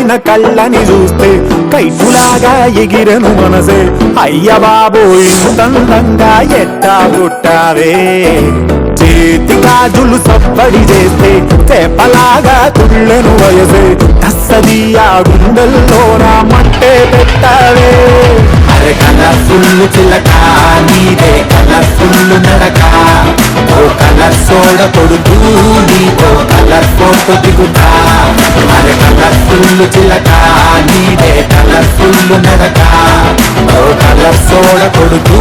ఆయన కళ్ళని చూస్తే కైపులాగా ఎగిరను మనసే. అయ్య బాబో ఇంతందంగా ఎట్టా పుట్టావే. చేతి గాజులు సప్పడి చేస్తే చేపలాగా తుళ్ళెను వయసే. తస్సది ఆ గుండెల్లో నా మంటే పెట్టావే. అరే కలర్ఫుల్ చిలక నీదే కలర్ఫుల్ నడక. ఓ కలర్ సోడ కొడుతూ నీతో కలర్ ఫోటో దిగుతా. అరే కలర్ఫుల్ చిలక నీదే కలర్ఫుల్ నడక. ఓ కలర్ సోడ కొడుతూ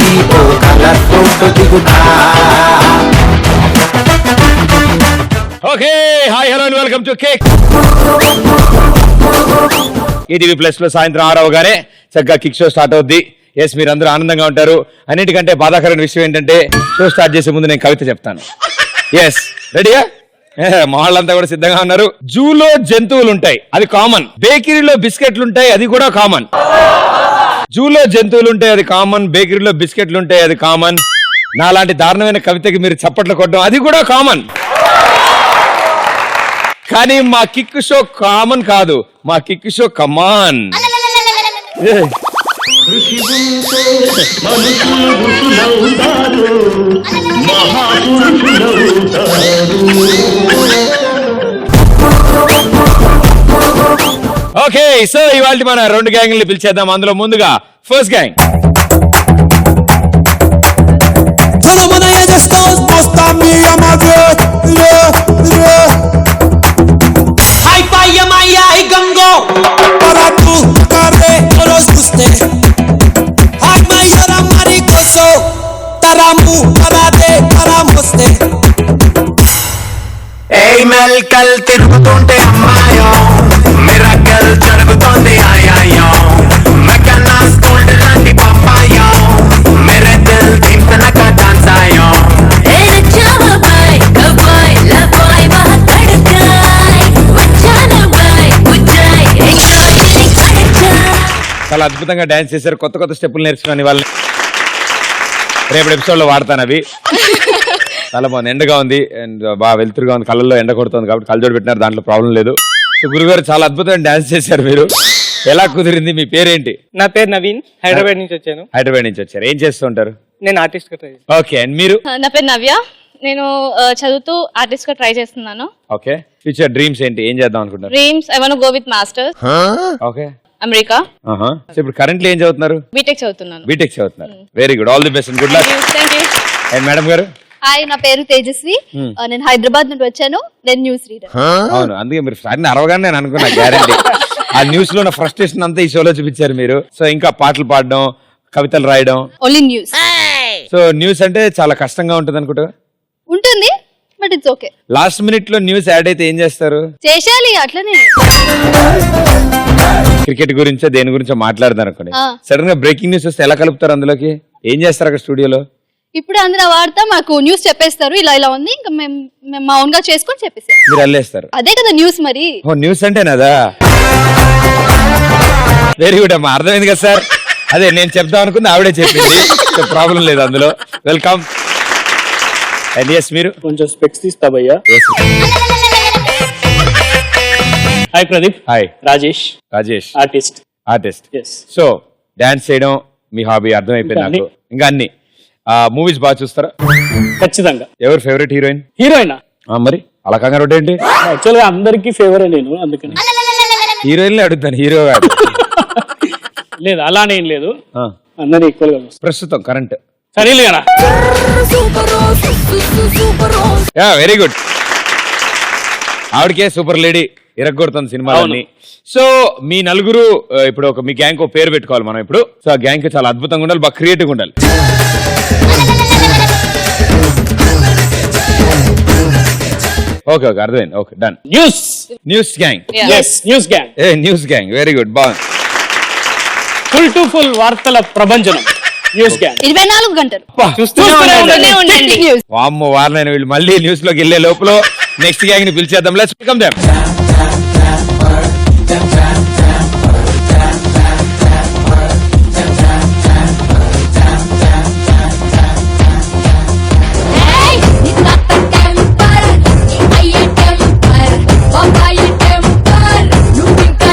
నీతో కలర్ ఫోటో దిగుతా. Okay, hi hello and welcome to kick. ETV plus లో సాయంత్రం 6 అవగానే చక్కగా కిక్ షో స్టార్ట్ అవుద్ది. ఎస్, మీరు అందరూ ఆనందంగా ఉంటారు. అన్నిటికంటే బాధాకరమైన విషయం ఏంటంటే షో స్టార్ట్ చేసే ముందు నేను కవిత చెప్తాను. ఎస్, రెడీయా? మా వాళ్ళంతా కూడా సిద్ధంగా ఉన్నారు. జూలో జంతువులు ఉంటాయి, అది కామన్. బేకరీలో బిస్కెట్లు ఉంటాయి, అది కూడా కామన్. జూలో జంతువులు ఉంటాయి, అది కామన్. బేకరీలో బిస్కెట్లు ఉంటాయి, అది కామన్. నాలాంటి దారుణమైన కవితకి మీరు చప్పట్లు కొట్టడం, అది కూడా కామన్. కానీ మా కిక్ షో కామన్ కాదు, మా కిక్ షో కమాన్. ఓకే, సో ఇవాళ మన 2 గ్యాంగ్ని పిలిచేద్దాం. అందులో ముందుగా ఫస్ట్ గ్యాంగ్. మెల్కల్ తిరుగుతుంటే అమ్మాయో మిరకల్ జరుగుతోంది ఆయాయో మెకన్నా స్కూల్ లాంటి పప్పాయో మేరే దిల్ దింతనక డాన్స్ ఆయో. చాలా అద్భుతంగా డాన్స్ చేశారు. కొత్త కొత్త స్టెప్పులు నేర్చుకుని వాళ్ళని రేపటి ఎపిసోడ్ లో వాడతాను. అవి చాలా బాగుంది. ఎండగా ఉంది అండ్ బాగా వెలుతురుగా ఉంది, కళ్ళల్లో ఎండ కొడుతుంది కాబట్టి కళ్ళజోడు పెట్టినారు, దాంట్లో ప్రాబ్లం లేదు. సో గురుగారు చాలా అద్భుతంగా డాన్స్ చేశారు. మీరు ఎలా కుదిరింది? మీ పేరేంటి? నా పేరు నవీన్, హైదరాబాద్ నుంచి వచ్చాను. హైదరాబాద్ నుంచి వచ్చారు. ఏం చేస్తుంటారు? నేను ఆర్టిస్ట్ గా ట్రై చేస్తాను. ఓకే, అండ్ మీరు? నా పేరు నవ్య, నేను చదువుతూ ఆర్టిస్ట్ గా ట్రై చేస్తున్నాను. ఓకే, ఫ్యూచర్ డ్రీమ్స్ ఏంటి? ఏం చేద్దాం అనుకుంటారు? Dreams I want to go with masters. Okay, America. ఇప్పుడు కరెంట్లీ ఏం చదువుతున్నారు? బీటెక్ చదువుతున్నాను. బీటెక్ చదువుతున్నారు. Very good, all the best and good luck. And madam గారు? హాయ్, నా పేరు తేజస్వి, నేను హైదరాబాద్ నుండి వచ్చాను. నేను న్యూస్ రీడర్. అవును, అందుకే మీరు సార్ అరవగానే నేను అనుకున్నా గ్యారంటీ. ఆ న్యూస్ లో ఉన్న ఫ్రస్ట్రేషన్ అంతా ఈ షోలో చూపించారు మీరు. సో ఇంకా పాటలు పాడడం, కవితలు రాయడం. Only news. సో న్యూస్ అంటే చాలా కష్టంగా ఉంటుంది అనుకుంటా. ఉంటుంది, but it's okay. Last minute లో న్యూస్ యాడ్ అయితే ఏం చేస్తారు? చేసేయాలి అట్లనే. క్రికెట్ గురించో దేని గురించో మాట్లాడదాం అనుకోండి, సడన్ గా బ్రేకింగ్ న్యూస్ వస్తే ఎలా కలుపుతారు అందులోకి? ఏం చేస్తారు అక్కడ స్టూడియోలో? ఇప్పుడు అందులో వాడతా, మాకు న్యూస్ చెప్పేస్తారు, ఇలా ఇలా ఉంది, ఇంకా మేము మా ఓన్ గా చేసుకొని చెప్పేసి మీరు అల్లేస్తారు. అదే కదా న్యూస్. మరి న్యూస్ అంటేనదా? వెరీ గుడ్ అమ్మా, అర్థమైంది కదా సార్. అదే నేను చెప్దాం అనుకుంది, ఆవిడే చెప్పింది. సో ప్రాబ్లం లేదు అందులో. వెల్కమ్. అండ్ ఎస్, మీరు కొంచెం స్పెక్స్ తీస్తా భయ్యా. Hi Pradeep. Hi Rajesh. Rajesh artist. So dance చేయడం మీ హాబీ, అర్థమైపోయింది నాకు. ఇంకా అన్ని మూవీస్ బాగా చూస్తారా? ఖచ్చితంగా. ఎవరు ఫేవరెట్ హీరోయిన్? హీరోయినా? మరి అలా కంగారు ఏంటి? యాక్చువల్ గా అందరికి ఫేవరే నేను, అందుకని హీరోయిన్ అడుగుతాను, హీరో లేదు అలానేం లేదు, అందరు ఈక్వల్ గా. ప్రస్తుతం కరెంట్ సరేలేనా? Very good. ఆవిడకే సూపర్ లేడీ ఇరగొడుతుంది సినిమాలన్నీ. సో మీ నలుగురు ఇప్పుడు మీ గ్యాంగ్ పేరు పెట్టుకోవాలి మనం ఇప్పుడు. సో ఆ గ్యాంగ్ చాలా అద్భుతంగా ఉండాలి, బాగా క్రియేటివ్ ఉండాలి. ఓకే ఓకే, అర్థమైంది. Okay, done. News gang. News gang, very good, బాగుంది. ఫుల్ టు ఫుల్ వార్తల ప్రభంజనం న్యూస్ గ్యాంగ్. 24 గంటలు చూస్తూనే ఉండండి. వామ్మో, వారనైనా వీళ్ళు మళ్ళీ న్యూస్ లోకి వెళ్ళే లోపల నెక్స్ట్ గ్యాంగ్ ని పిలిచేద్దాం. Let's welcome them. ఇంకా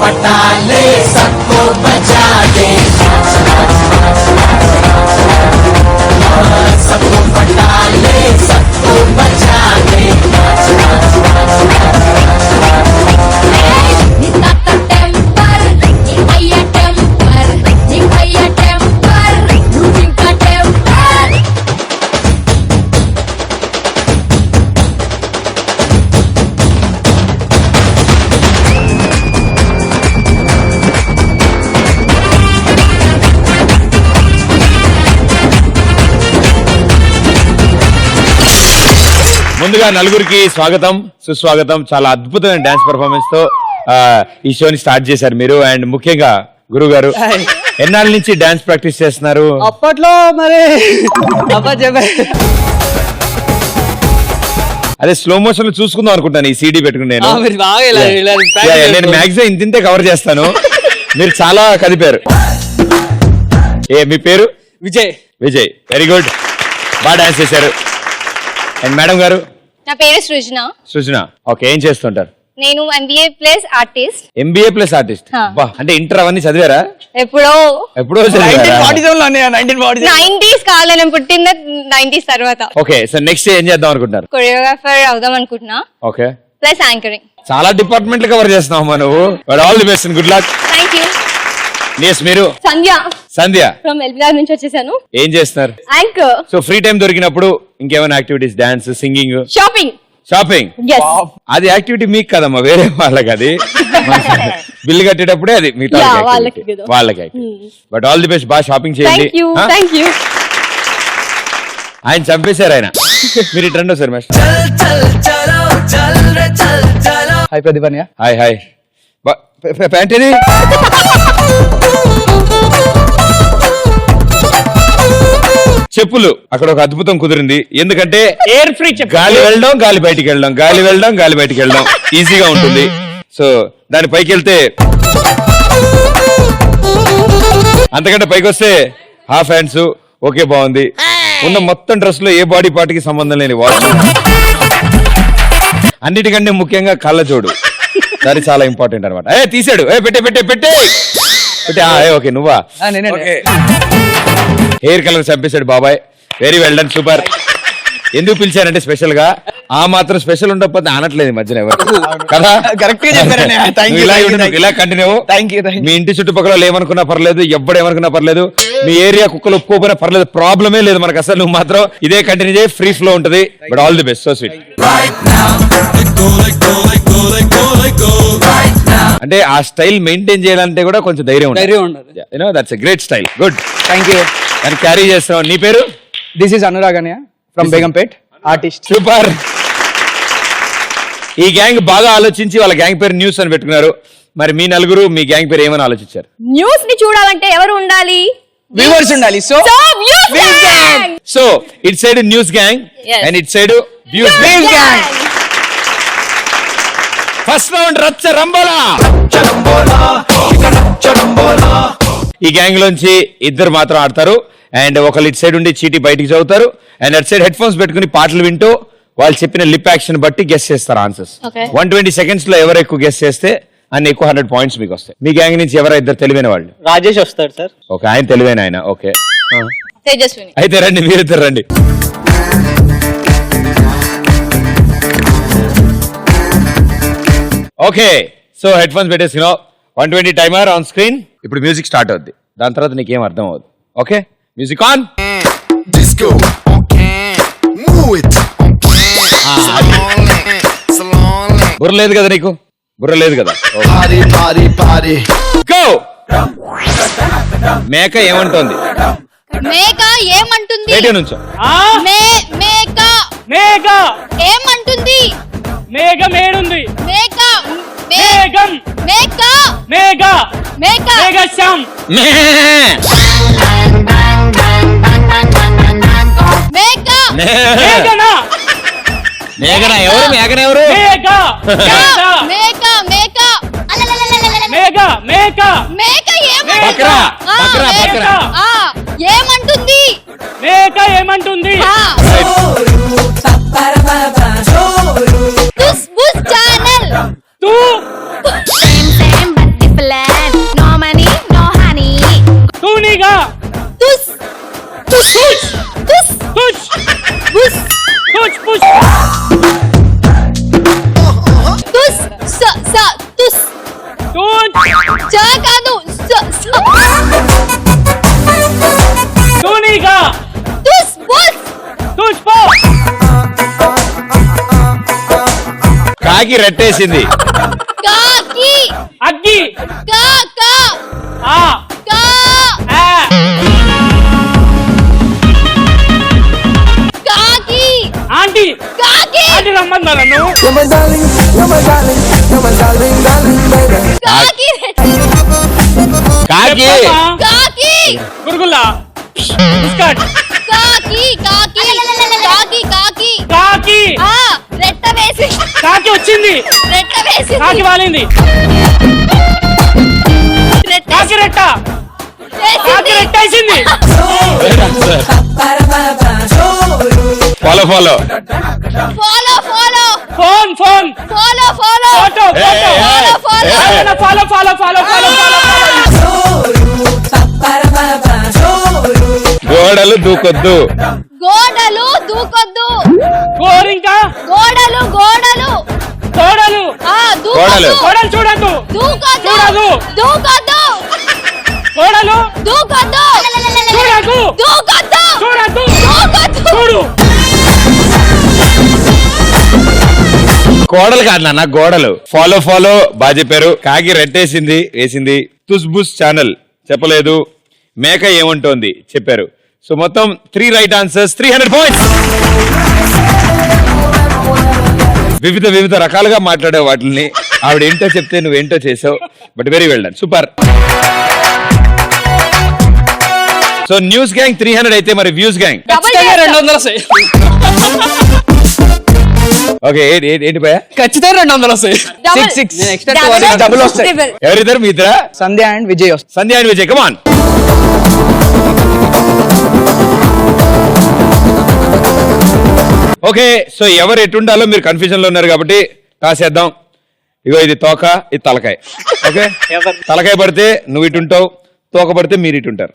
पटा ले सबको बचा दे सबको पटा ले सबको बचा दे ముందుగా నలుగురికి స్వాగతం సుస్వాగతం. చాలా అద్భుతమైన డాన్స్ పర్ఫార్మెన్స్ తో ఈ షోని స్టార్ట్ చేశారు మీరు. అండ్ ముఖ్యంగా గురువు గారు ఎన్నాళ్ళ నుంచి డాన్స్ ప్రాక్టీస్ చేస్తున్నారు? అప్పట్లో మరి అదే స్లో మోషన్ లో చూసుకుందాం అనుకుంటాను ఈ సీడీ పెట్టుకుని నేను. నేను మ్యాక్సిమం ఇంతే కవర్ చేస్తాను. మీరు చాలా కదిపారు. మీ పేరు? విజయ్. విజయ్, వెరీ గుడ్, బాగా డాన్స్ చేశారు. అండ్ మేడం గారు? నా పేరు సృజన. సృజన, ఓకే. ఏం చేస్తుంటారు? నేను MBA plus artist. MBA plus artist, అంటే ఇంటర్ అవన్నీ చదివారా? ఎప్పుడో చదివారా? 90s కావాలి, నేను పుట్టింది 90s తర్వాత. ఓకే, సో నెక్స్ట్ ఏం చేద్దాం అనుకుంటున్నారు? కొరియోగ్రాఫర్ అవుదాం అనుకుంటున్నా. Okay, plus anchoring. చాలా డిపార్ట్మెంట్లు కవర్ చేస్తున్నావు నువ్వు. All the best and good luck. Thank you. Next మీరు? సంధ్య. సంధ్య ఫ్రమ్ ఎల్బిఆర్ నుంచి వచ్చేసాను. ఏం చేస్తున్నారు? యాంకర్. సో ఫ్రీ టైం దొరికినప్పుడు ఇంకేమైనా activities? Dance, singing, shopping. Shopping, అది యాక్టివిటీ మీకు కదమ్మా, వేరే వాళ్ళకి. అది బిల్లు కట్టేటప్పుడే అది మిగతా వాళ్ళకి. బట్ ఆల్ ది బెస్ట్, బాగా షాపింగ్ చేయండి. Thank you. ఆయన చంపేశారు ఆయన. మీరు ఇటు రండి సార్. హాయ్ ప్రదీపన్య. Hi hi. ప్యాంట్ ఇది చెప్పులు అక్కడ ఒక అద్భుతం కుదిరింది. ఎందుకంటే ఎయిర్ ఫ్రీ, గాలి వెళ్ళడం, గాలి బయటికి వెళ్ళడం, గాలి వెళ్ళడం, గాలి బయటికి వెళ్ళడం ఈజీగా ఉంటుంది. సో దాని పైకి వెళ్తే, అంతకంటే పైకి వస్తే హాఫ్ హ్యాండ్స్ ఓకే, బాగుంది. ఉన్న మొత్తం డ్రెస్ లో ఏ బాడీ పార్ట్ కి సంబంధం లేని వాచ్, అన్నిటికంటే ముఖ్యంగా కళ్ళజోడు, అది చాలా ఇంపార్టెంట్ అనమాట. తీసాడు, పెట్టే పెట్టే పెట్టే పెట్టే. ఓకే, నువ్వా? హెయిర్ కలర్ చంపేశాడు బాబాయ్. Very well done, super. ఎందుకు పిలిచారంటే స్పెషల్ గా, ఆ మాత్రం స్పెషల్ ఉండకపోతే అనట్లేదు మధ్యన ఎవరు కదా. కరెక్ట్ గా చెప్పారు. ఇలా కంటిన్యూ. మీ ఇంటి చుట్టుపక్కల ఏమనుకున్నా పర్లేదు, ఎవడేమనుకున్నా పర్లేదు, మీ ఏరియా కుక్కలు ఒప్పుకోపోయినా పర్లేదు, ప్రాబ్లమే లేదు మనకు అసలు. నువ్వు మాత్రం ఇదే కంటిన్యూ చేయి, ఫ్రీ ఫ్లో ఉంటుంది. But all the best, so sweet. అంటే ఆ స్టైల్ మెయింటైన్ చేయాలంటే కూడా కొంచెం ధైర్యం ఉండాలి. That's a great style, good. Thank you. దాన్ని క్యారీ చేస్తున్నావు. నీ పేరు? దిస్ ఇస్ అనురాగన్య ఫ్రమ్ బేగంపేట్, ఆర్టిస్ట్. సూపర్. ఈ గ్యాంగ్ బాగా ఆలోచించి వాళ్ళ గ్యాంగ్ పేరు న్యూస్ అని పెట్టుకున్నారు. మరి మీ నలుగురు మీ గ్యాంగ్ పేరు ఏమని ఆలోచించారు? న్యూస్ ని చూడాలంటే ఎవరు ఉండాలి? వ్యూవర్స్ ఉండాలి. So it side news gang and it side views gang. First round రచ్చ రంబోలా. ఈ గ్యాంగ్ లోంచి ఇద్దరు మాత్రం ఆడతారు. అండ్ ఒకళ్ళు ఇటు సైడ్ ఉండి చీటీ బయటికి చదువుతారు. అండ్ అటు సైడ్ హెడ్ ఫోన్స్ పెట్టుకుని పాటలు వింటూ వాళ్ళు చెప్పిన లిప్ యాక్షన్ బట్టి గెస్ చేస్తారు ఆన్సర్స్. 120 seconds లో ఎవరు ఎక్కువ గెస్ చేస్తే అన్ని ఎక్కువ 100 points మీకు వస్తాయి. మీ గ్యాంగ్ నుంచి ఎవరో ఇద్దరు తెలివైన వాళ్ళు? రాజేష్ వస్తాడు సార్. ఓకే, ఆయన తెలివైన ఆయన. ఓకే, తేజస్విని. అయితే రండి, మీరిద్దరు రండి. ఓకే, సో హెడ్ ఫోన్స్ పెట్టేసుకున్నావు. 120 టైమర్ ఆన్ స్క్రీన్. ఇప్పుడు మ్యూజిక్ స్టార్ట్ అవుద్ది. దాని తర్వాత నీకేం అర్థం అవుద్ది. Okay, music on. Disco move it బుర్ర లేదు కదా నీకు? బుర్ర లేదు కదా? party party party go. మేక ఏమంటోంది? మేక ఏమంటుంది? రేడియో నుంచో. మేక మేఘ ఏమంటుంది? మేఘమేడుంది. మేక మేఘం. మేక మేఘ మేక మేఘశ్యాం. మేక మేఘనా. మేఘన ఎవరు? మేఘన ఎవరు? మేఘ మేక మేక మేఘ మేఘ మేక బక్రా బక్రా బక్రా. ఏమంటుంది? మేఘ ఏమంటుంది? బుస్ బుస్ ఛానల్. తూ కాకి రెట్టేసింది. కాకి అగ్గి కా కా ఆ కా ఆ కాకి ఆంటీ కాకి ఆంటీ రమ్మన్నా నన్ను. You're my darling, you're my darling, you're my darling, darling baby. కాకి కాకి చెప్పమ్మా. కాకి గురుగుల్లా బిస్కట్ కాకి కాకి కాకి కాకి కాకి ఆ రెట్ట వేసి కాకి వచ్చింది. రెట్ట వేసి కాకి వాలింది. రెట్ట కాకి రెట్ట కాకి రెట్టేసింది. Follow follow follow follow phone phone follow follow photo photo follow follow follow follow follow గోడలు దూకొద్దు. గోడలు దూకొద్దు గోరింకా గోడలు గోడలు గోడలు ఆ దూకొద్దు గోడలు చూడద్దు దూకొద్దు చూడదు. దూకొద్దు గోడలు దూకొద్దు చూడకు దూకొద్దు చూడద్దు దూకొద్దు చూడు. గోడలు కాదు నాన్న, గోడలు. ఫాలో ఫాలో బాగా చెప్పారు. కాకి రెట్టేసింది వేసింది. తుస్బుస్ ఛానల్ చెప్పలేదు. మేక ఏముంటోంది చెప్పారు. సో మొత్తం 3 రైట్ ఆన్సర్స్, 300 పాయింట్స్. వివిధ రకాలుగా మాట్లాడే వాటిని ఆవిడ ఏంటో చెప్తే నువ్వేంటో చేసావు. But very well done, super. So news gang 300 అయితే మరి వ్యూస్ గ్యాంగ్ ఖచ్చితంగా 200 వస్తాయి. ఓకే ఏంటి భయ? ఖచ్చితంగా 200 వస్తాయి. డబుల్ వస్తాయి. ఎవరిద్దరు మీ ఇద్దరా? సంధ్య అండ్ విజయ్ వస్తాయి. Sandhya and Vijay, come on. Okay, so ఎవరు ఎటుండాలో మీరు కన్ఫ్యూజన్ లో ఉన్నారు కాబట్టి రాసేద్దాం. ఇగో ఇది తోక, ఇది తలకాయ. ఓకే, తలకాయ పడితే నువ్వు ఇటుంటావు, తోక పడితే మీరు ఇటుంటారు.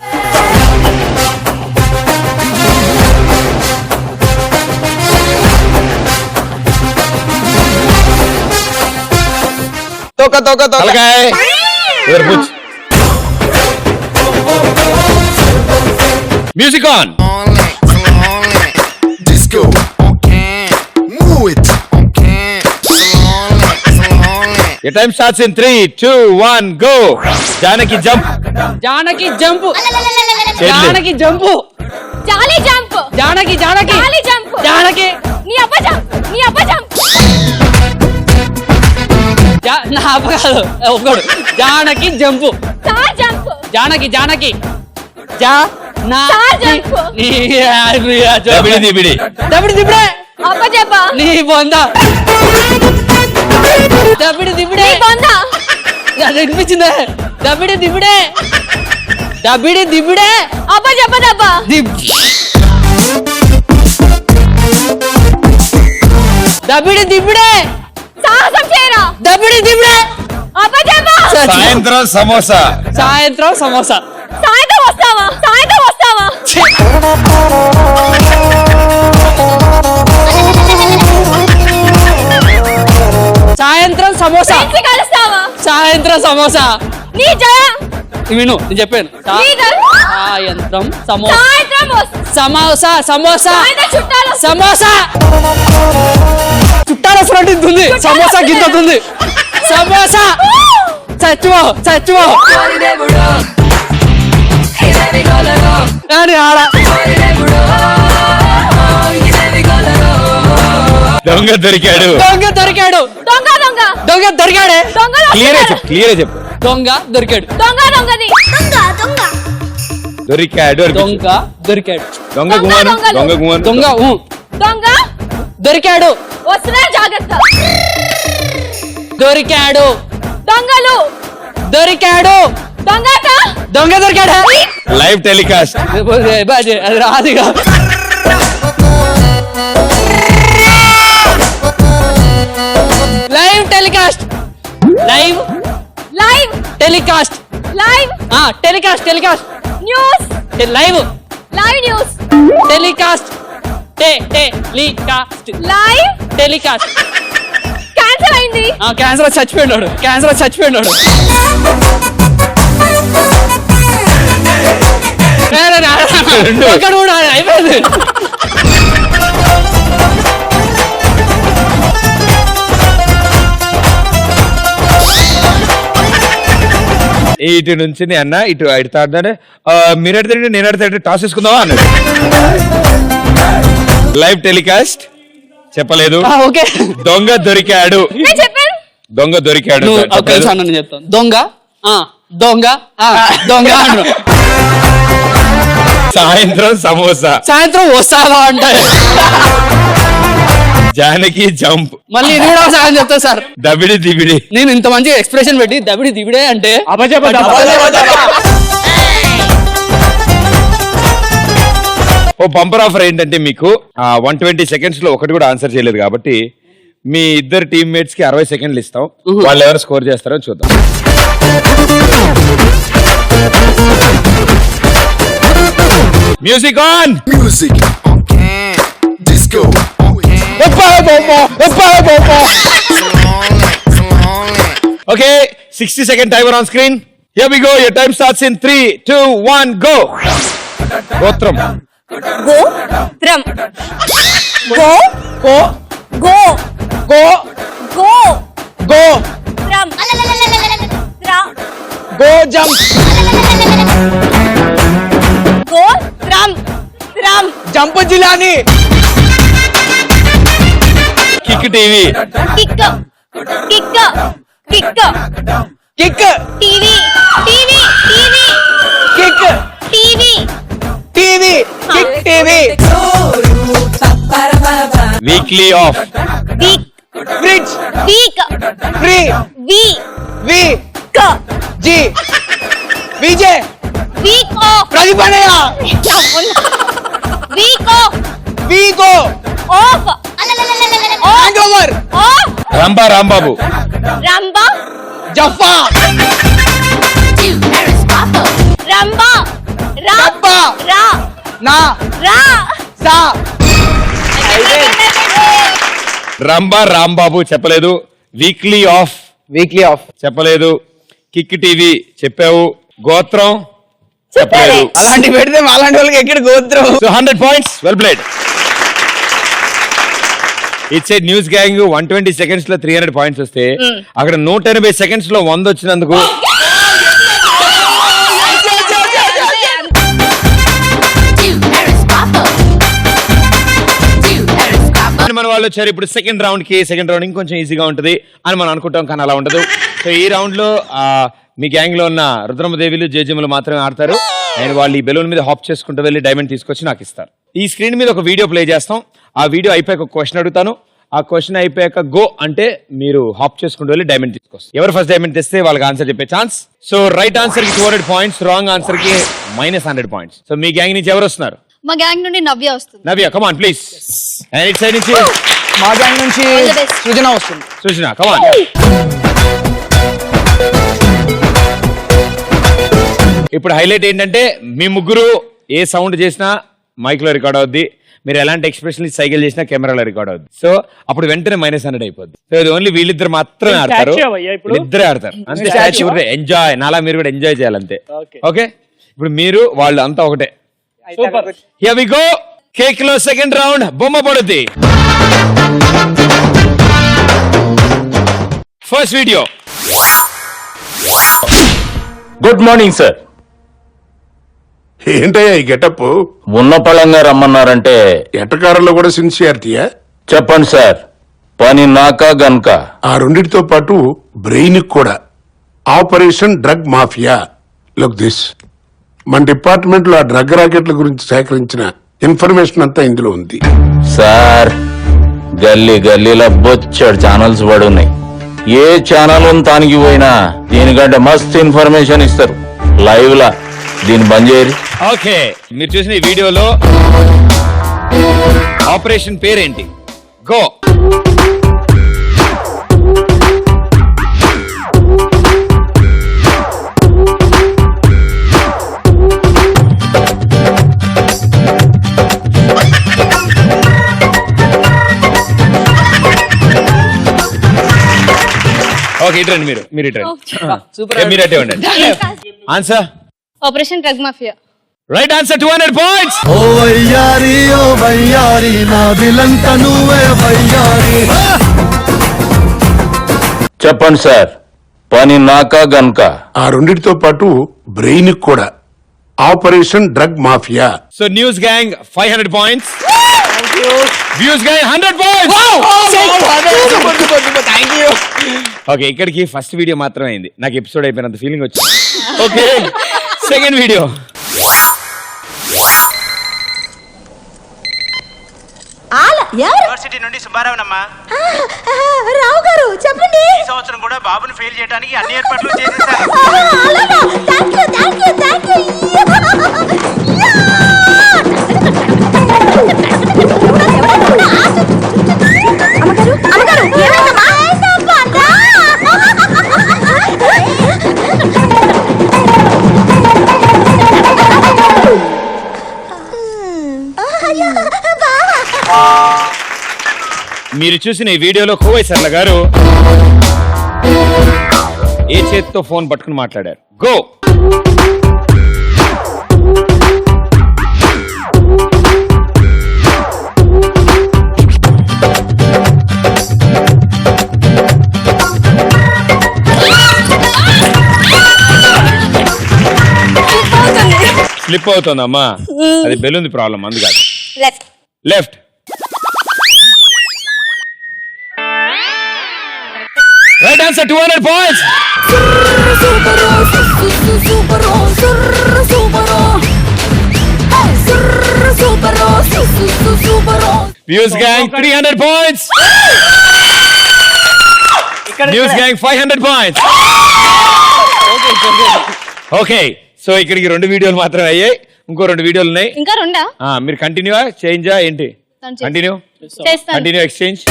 తోక తోక తోక. తలకాయ music on. Disco on can, move it on can, slowly. Your time starts in 3, 2, 1, go. Janaki jump. Janaki jump చేతులు. జానకి జంపు జాలి జంప్ జానకి జానకి జాలి జంప్ జానకి నీ అబ్బ జంప్ నీ అబ్బ జంప్ నా అప్ప కాదు ఒక్కడు. జానకి జంపు సా జంప్ జానకి జానకి జా నా సా జంప్ దబిడి దిబిడి. దబిడి దిబిడే అబ్బ చెప్ప నీ బొంద దబిడి దిబిడే నీ బొంద అది వినిపించిందే. దబిడి దిబిడే దబిడి దిబిడే అబ్బ చెప్పదబ్బా దబిడి దిబిడే సాహసం చేయరా దబిడి దిబిడే అబ్బ చెప్ప సాయంత్రం సమోసా. సాయంత్రం సమోసా సాయంత్రం వస్తావా సాయంత్రం వస్తావా సాయంత్రం సమోసా ఫ్రెండ్స్ కలుస్తావా సాయంత్రం సమోసా నీ జయ విను నేను చెప్పాను. నీ జయ సాయంత్రం సమోసా సాయంత్రం సమోసా సమోసా సాయంత్రం చుట్టాలు సమోసా చుట్టాల ఫ్రంట్ ఇంతుంది సమోసా గింతుంది సమోసా చచ్చిపో చచ్చిపో అని ఆడ దొంగ దొరికాడు. దొంగ దొరికాడు దొంగ దొంగ దొంగ దొరికాడే దొంగలు క్లియర్ వస్తున్నారు. క్లియర్ చెప్పు. దొంగ దొరికాడు దొంగ దొంగది దొంగ దొంగ దొరికాడు అనిపించు. దొంగ దొరికాడు దొంగ గుమ్మను దొంగలు. దొంగ గుమ్మను దొంగ దొంగ దొరికాడు వస్తున్నారు జాగ్రత్త దొరికాడు దొంగలు దొరికాడు దొంగట దొంగ దొరికాడా లైవ్ టెలికాస్ట్. బాజే అది రాదుగా live telecast live live telecast live telecast telecast news live live news telecast telecast live telecast cancel అయింది క్యాన్సర్ చచ్చిపోయినాడు క్యాన్సర్ చచ్చిపోయినాడు ఇక్కడ కూడా అయిపోయింది ఇటు నుంచి అన్న ఇటు అడుతాడు మీరు అడితే నేను అడితే టాస్ వేసుకుందామా అన్నాడు. లైవ్ టెలికాస్ట్ చెప్పలేదు. ఓకే దొంగ దొరికాడు. నేను చెప్పాను. దొంగ దొరికాడు. నేను చెప్తాను. దొంగ దొంగ దొంగ అంటారు. సాయంత్రం సమోసా. సాయంత్రం వస్తావా అంటే జానకి జంప్. మళ్ళీ ఇది కూడా సాయం చెప్తా సార్. దబిడి దిబిడి. నేను ఇంత మంచి ఎక్స్ప్రెషన్ పెట్టి దబిడి దిబిడే అంటే ఓ బంపర్ ఆఫర్ ఏంటంటే మీకు 120 seconds లో ఒకటి కూడా ఆన్సర్ చేయలేదు కాబట్టి మీ ఇద్దరు టీమ్మేట్స్ కి 60 seconds ఇస్తాం. వాళ్ళు ఎవరు స్కోర్ చేస్తారో చూద్దాం. Music on. Music on. Disco on. Okay 60-second timer on screen. Here we go. Your time starts in 3, 2, 1, go. గోత్రం. గోత్రం. Go go go go go go త్రం. గో జంప్ గో త్రం త్రం. Jump Jilani kick TV. Kick kick kick kick TV TV TV kick TV TV kick TV weekly off. Week fridge week free వి వి క జీ Vijay week off. ప్రతిపనయ week off వీగో off hangover off. రంబా రాంబాబు. రంబా జఫా రంబా రా డబ్బా రా నా రా సా రంబా రాంబాబు చెప్పలేదు. వీక్లీ ఆఫ్ వీక్లీ ఆఫ్ చెప్పలేదు. కిక్ టీవీ చెప్పావు. గోత్రం చెప్పలేదు. అలాంటి పెడితే అలాంటి వాళ్ళకి ఎక్కడ గోత్రం. So 100 points. Well played. It's a news gang. 120 seconds లో 300 points వస్తే అక్కడ 180 seconds లో 100 వచ్చినందుకు మన వాళ్ళు వచ్చారు. ఇప్పుడు సెకండ్ రౌండ్ ఇంకొంచెం ఈజీగా ఉంటుంది అని మనం అనుకుంటాం, కానీ అలా ఉండదు. సో ఈ రౌండ్ లో మీ గ్యాంగ్ లో ఉన్న రుద్రమదేవిలు జేజములు మాత్రమే ఆడతారు. అండ్ వాళ్ళు ఈ బెలూన్ మీద హాప్ చేసుకుంటూ వెళ్ళి డైమండ్ తీసుకొచ్చి నాకు ఇస్తారు. ఈ స్క్రీన్ మీద ఒక వీడియో ప్లే చేస్తాం. ఆ వీడియో అయిపోయాక ఒక క్వశ్చన్ అడుగుతాను. ఆ క్వశ్చన్ అయిపోయాక గో అంటే మీరు హాప్ చేసుకుంటూ వెళ్ళి డైమండ్ తీసుకొస్తారు. ఎవరు ఫస్ట్ డైమండ్ తెస్తే వాళ్ళకి ఆన్సర్ చెప్పే ఛాన్స్. సో రైట్ ఆన్సర్ కి 200 points, రాంగ్ ఆన్సర్ కి -100 points. సో మీ గ్యాంగ్ నుంచి ఎవరు వస్తున్నారు? మా గ్యాంగ్ నుండి నవ్య వస్తుంది. Navya come on please. And it side నుంచి మా గ్యాంగ్ నుంచి All the best. సృజన వస్తుంది. Srujana come on. ఇప్పుడు హైలైట్ ఏంటంటే మీ ముగ్గురు ఏ సౌండ్ చేసినా మైక్ లో రికార్డ్ అవుద్ది. మీరు ఎలాంటి ఎక్స్ప్రెషన్ సైకిల్ చేసినా కెమెరాలో రికార్డ్ అవుద్ది. సో అప్పుడు వెంటనే -100 అయిపోద్ది. సో ఇది ఓన్లీ వీళ్ళిద్దరు మాత్రమే ఆడతారు. ఇద్దరే ఆడతారు అంతే. Statue enjoy. నాలా మీరు కూడా ఎంజాయ్ చేయాలంతే. ఓకే ఇప్పుడు మీరు వాళ్ళు అంతా ఒకటే. Here we go. కేక్ లో సెకండ్ రౌండ్ బొమ్మ పడుద్ది. First video. Good morning sir. ఏంటయ్యా ఈ గెటప్? ఉన్న పళంగా రమ్మన్నారంటే ఎట్టకారంలో కూడా సిన్సియారిటీయా? చెప్పండి సార్. పని నాకా గన్క? ఆ రెండిటితో పాటు బ్రెయిన్ కూడా. Operation drug mafia. Look this. మన డిపార్ట్మెంట్ లో ఆ డ్రగ్ రాకెట్ల గురించి సేకరించిన ఇన్ఫర్మేషన్ అంతా ఇందులో ఉంది. సార్ గల్లీ గల్లీలో బొచ్చడు ఛానల్స్ పడున్నాయి. ఏ ఛానల్ తానికి పోయినా దీనికంటే మస్తు ఇన్ఫర్మేషన్ ఇస్తారు లైవ్ లా. దీన్ని బంద్ చేయరు. ఓకే మీరు చూసిన ఈ వీడియోలో ఆపరేషన్ పేరేంటి? గో. ఓకే ఇటండి మీరు ఇటండి. మీరు అట్టే ఉండండి. Answer operation drug mafia. Right answer 200 points. ఓ వయ్యారి నా దిలంత నువ్వే వయ్యారి. చెప్పండి సార్. పని నాక గనక. ఆ రెండిటితో పాటు బ్రెయిన్ కూడా operation drug mafia. So news gang 500 points, views gang 100 points. Thank you. Okay, ఇక్కడికి ఫస్ట్ వీడియో మాత్రమే అయింది, నాకు ఎపిసోడ్ అయిపోయినంత ఫీలింగ్ వచ్చింది. Okay, second video. యూనివర్సిటీ నుండి సుబ్బారావునమ్మా. రావు గారు చెప్పండి. ఈ సంవత్సరం కూడా బాబుని ఫెయిల్ చేయడానికి అన్ని ఏర్పాట్లు చేసేసాను. మీరు చూసిన ఈ వీడియోలో కోవై సర్ల గారు ఏ చేతితో ఫోన్ పట్టుకుని మాట్లాడారు? గో. స్లిప్ అవుతుందమ్మా, అది బెలూన్ ప్రాబ్లం, అందుకాదు. Left. Right answer, 200 points. Views gang 300 points. News gang 500 points. Okay, so ఇక్కడికి 2 వీడియోలు మాత్రమే అయ్యాయి, ఇంకో 2 వీడియోలు ఉన్నాయి. ఇంకా రెండా? మీరు కంటిన్యూ చేంజా ఏంటి? కంటిన్యూ చేస్తాను. Continue exchange.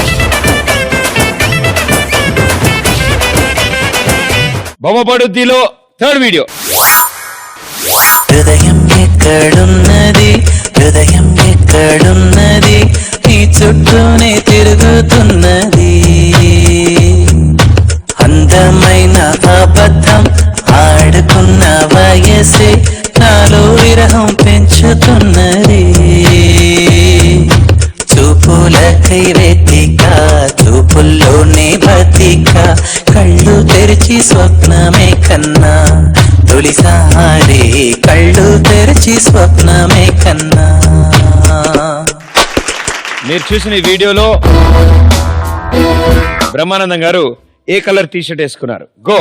బొమ్మపడుద్దిలో థర్డ్ వీడియో. హృదయం ఎక్కడున్నది, హృదయం ఎక్కడున్నది, నీ చుట్టూనే తిరుగుతున్నది. అందమైన అబద్ధం ఆడుకున్న వయసే నాలో విరహం పెంచుతున్నది. చూపులకై వెతిక, చూపుల్లోనే బతిక, కళ్ళు తెరిచి స్వప్నమే కన్నా, తొలిసారి కళ్ళు తెరిచి స్వప్నమే కన్నా. మీరు చూసిన ఈ వీడియోలో బ్రహ్మానందం గారు ఏ కలర్ టీ షర్ట్ వేసుకున్నారు? గో.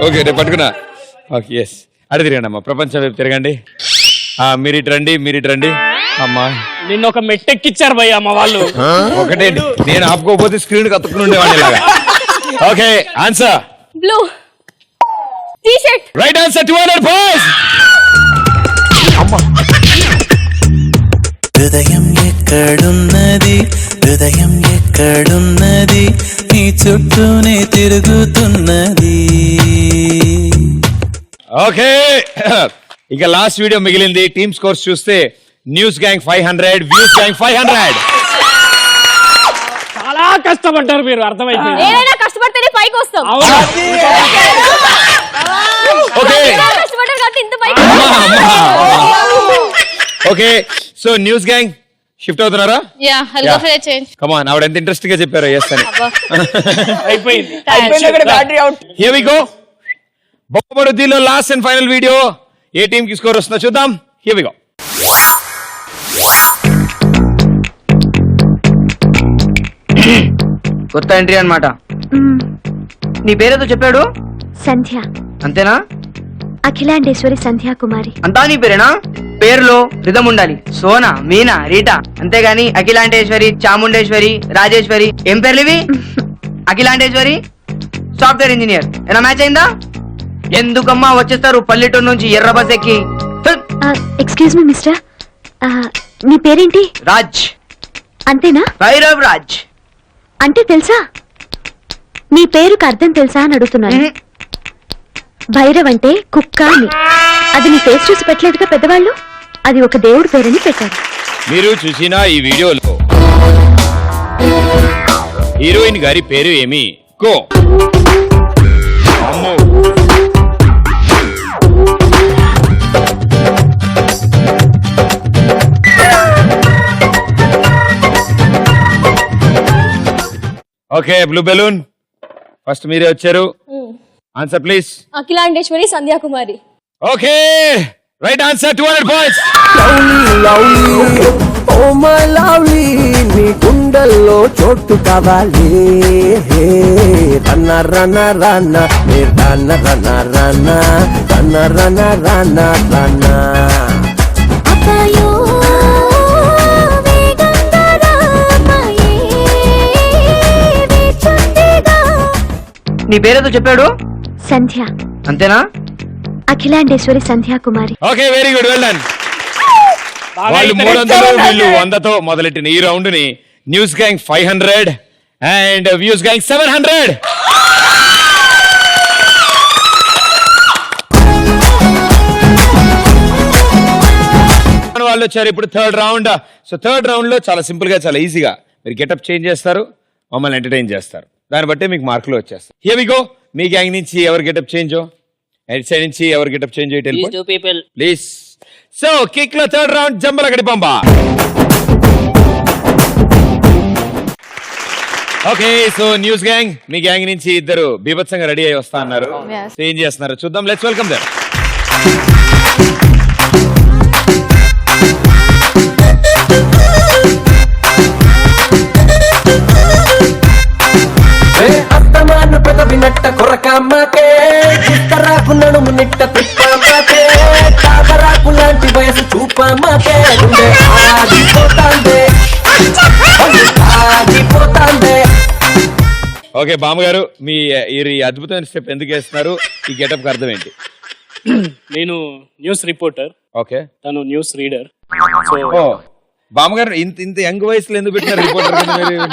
ఓకే, రేపు పట్టుకున్నా. ఓకే, ఎస్, అడి తిరగండి అమ్మా, ప్రపంచం వైపు తిరగండి. మీరు ఇటు రండి, మీరు ఇటు రండి అమ్మా. నిన్న ఒక మెట్టెక్కిచ్చారు భయ్య మా వాళ్ళు. ఒకటే, నేను ఆపుకోకపోతే స్క్రీన్ కత్తుకుని ఉండేవాడిని ఇలాగా. Okay, answer blue T shirt. Right answer, 200 points. హృదయం ఎక్కడున్నది, హృదయం ఎక్కడున్నది, నీ చుట్టూనే తిరుగుతున్నది. ఓకే, ఇక లాస్ట్ వీడియో మిగిలింది. టీమ్ స్కోర్స్ చూస్తే న్యూస్ గ్యాంగ్ 500, వ్యూస్ గ్యాంగ్ 500. చాలా కష్టపడ్డారు మీరు, అర్థమైపోయింది. ఏదైనా కష్టపడితేనే పైకి వస్తాం. ఓకే, కష్టపడ్డారు కాబట్టి ఇంత పైకి. Okay, so news gang shift అవుతున్నారా? Yeah, I'll go for a change. Come on, ఆవిడ ఎంత ఇంట్రెస్టింగ్ గా చెప్పారో. ఎస్ అని. అయిపోయింది. Battery out. Here we go. బొమ్మబడుద్దిలో లాస్ట్ అండ్ ఫైనల్ వీడియో. ఏ టీమ్ కి స్కోర్ వస్తుందో చూద్దాం. Here we go. కొత్త ఎంట్రీ అన్నమాట. నీ పేరేదో చెప్పాడు? సంధ్య. అంతేనా? అఖిలాండేశ్వరి సంధ్యా కుమారి. అంతా నీ పేరేనా? పేరులో రిధం ఉండాలి. సోనా, మీనా, రీటా, అంతేగాని అఖిలాండేశ్వరి, చాముండేశ్వరి, రాజేశ్వరి ఏం పేర్లు ఇవి? Akhilandeshwari software engineer. ఏనా మ్యాచ్ అయిందా? ఎందుకమ్మా వచ్చేస్తారు పల్లెటూరు నుంచి ఎర్ర బస్ ఎక్కి? ఎక్స్క్యూజ్ మీ మిస్టర్, నీ పేరేంటి? రాజ్. అంతేనా? భైరవ్ రాజ్. అంటే తెలుసా? నీ పేరుకి అర్థం తెలుసా అని అడుగుతున్నాను. భైరవ్ అంటే కుక్క అని. అది నీ ఫేస్ చూసి పెట్టలేదుగా పెద్దవాళ్ళు, అది ఒక దేవుడి పేరని పెట్టారు. మీరు చూసిన ఈ వీడియోలో హీరోయిన్ గారి పేరు ఏమి? గో. అమ్మో. ఓకే, బ్లూ బెలూన్ ఫస్ట్ మీరే వచ్చారు. Answer please. Akhilandeshwari Sandhyakumari. Okay, right answer. 200 points. Oh my lovely నీ గుండెల్లో చోటు కావాలి రన్న రన్న రన్న నీ రన్న రన్న రన్న రన్న రన్న రన్న రన్న అబ్బాయో వేగంగా రామాయే వేచుండేగా. నీ పేరేదో చెప్పాడు. సంధ్య. అంతేనా? Akhilandeshwari Sandhyakumari. Okay, very good, well done. వాళ్ళు 300, వీళ్ళు 100తో మొదలెట్టిన ఈ రౌండ్ ని news gang 500 and views gang 700. వాళ్ళు వచ్చారు ఇప్పుడు third round. So third round లో చాలా సింపుల్ గా, చాలా ఈజీగా మీరు గెటప్ చేంజ్ చేస్తారు, మమ్మల్ని ఎంటర్టైన్ చేస్తారు. దాన్ని బట్టి మీకు మార్కులు వచ్చేస్తారు. Here we go. మీ గ్యాంగ్ నుంచి ఎవరు గెటప్ చేంజ్, ఎడ్ సైడ్ నుంచి ఎవరు getup change please. So kick లో థర్డ్ రౌండ్ జంబల గడిపంబ. ఓకే, సో న్యూస్ గ్యాంగ్, మీ గ్యాంగ్ నుంచి ఇద్దరు బీభత్సంగా రెడీ అయ్యి వస్తా అన్నారు. సో ఏం చేస్తున్నారు చూద్దాం. Let's welcome them. అస్తమాను పెదవినట్ట కొరకమ్మకే చిత్తరాకు నడుము నిట్ట తిప్పమ్మకే తాగరాకు లాంటి వయసు చూపమ్మకే ఆగిపోతాందే ఆగిపోతాందే. ఓకే, బామ్మగారు మీ ఈ అద్భుతమైన స్టెప్ ఎందుకు వేస్తున్నారు? ఈ గెటప్ కి అర్థం ఏంటి? నేను న్యూస్ రిపోర్టర్, ఓకే, తను న్యూస్ రీడర్. ఓ బామ్మగారు ఇంత యంగ్ వయసులో ఎందుకు పెట్టినారు రిపోర్టర్?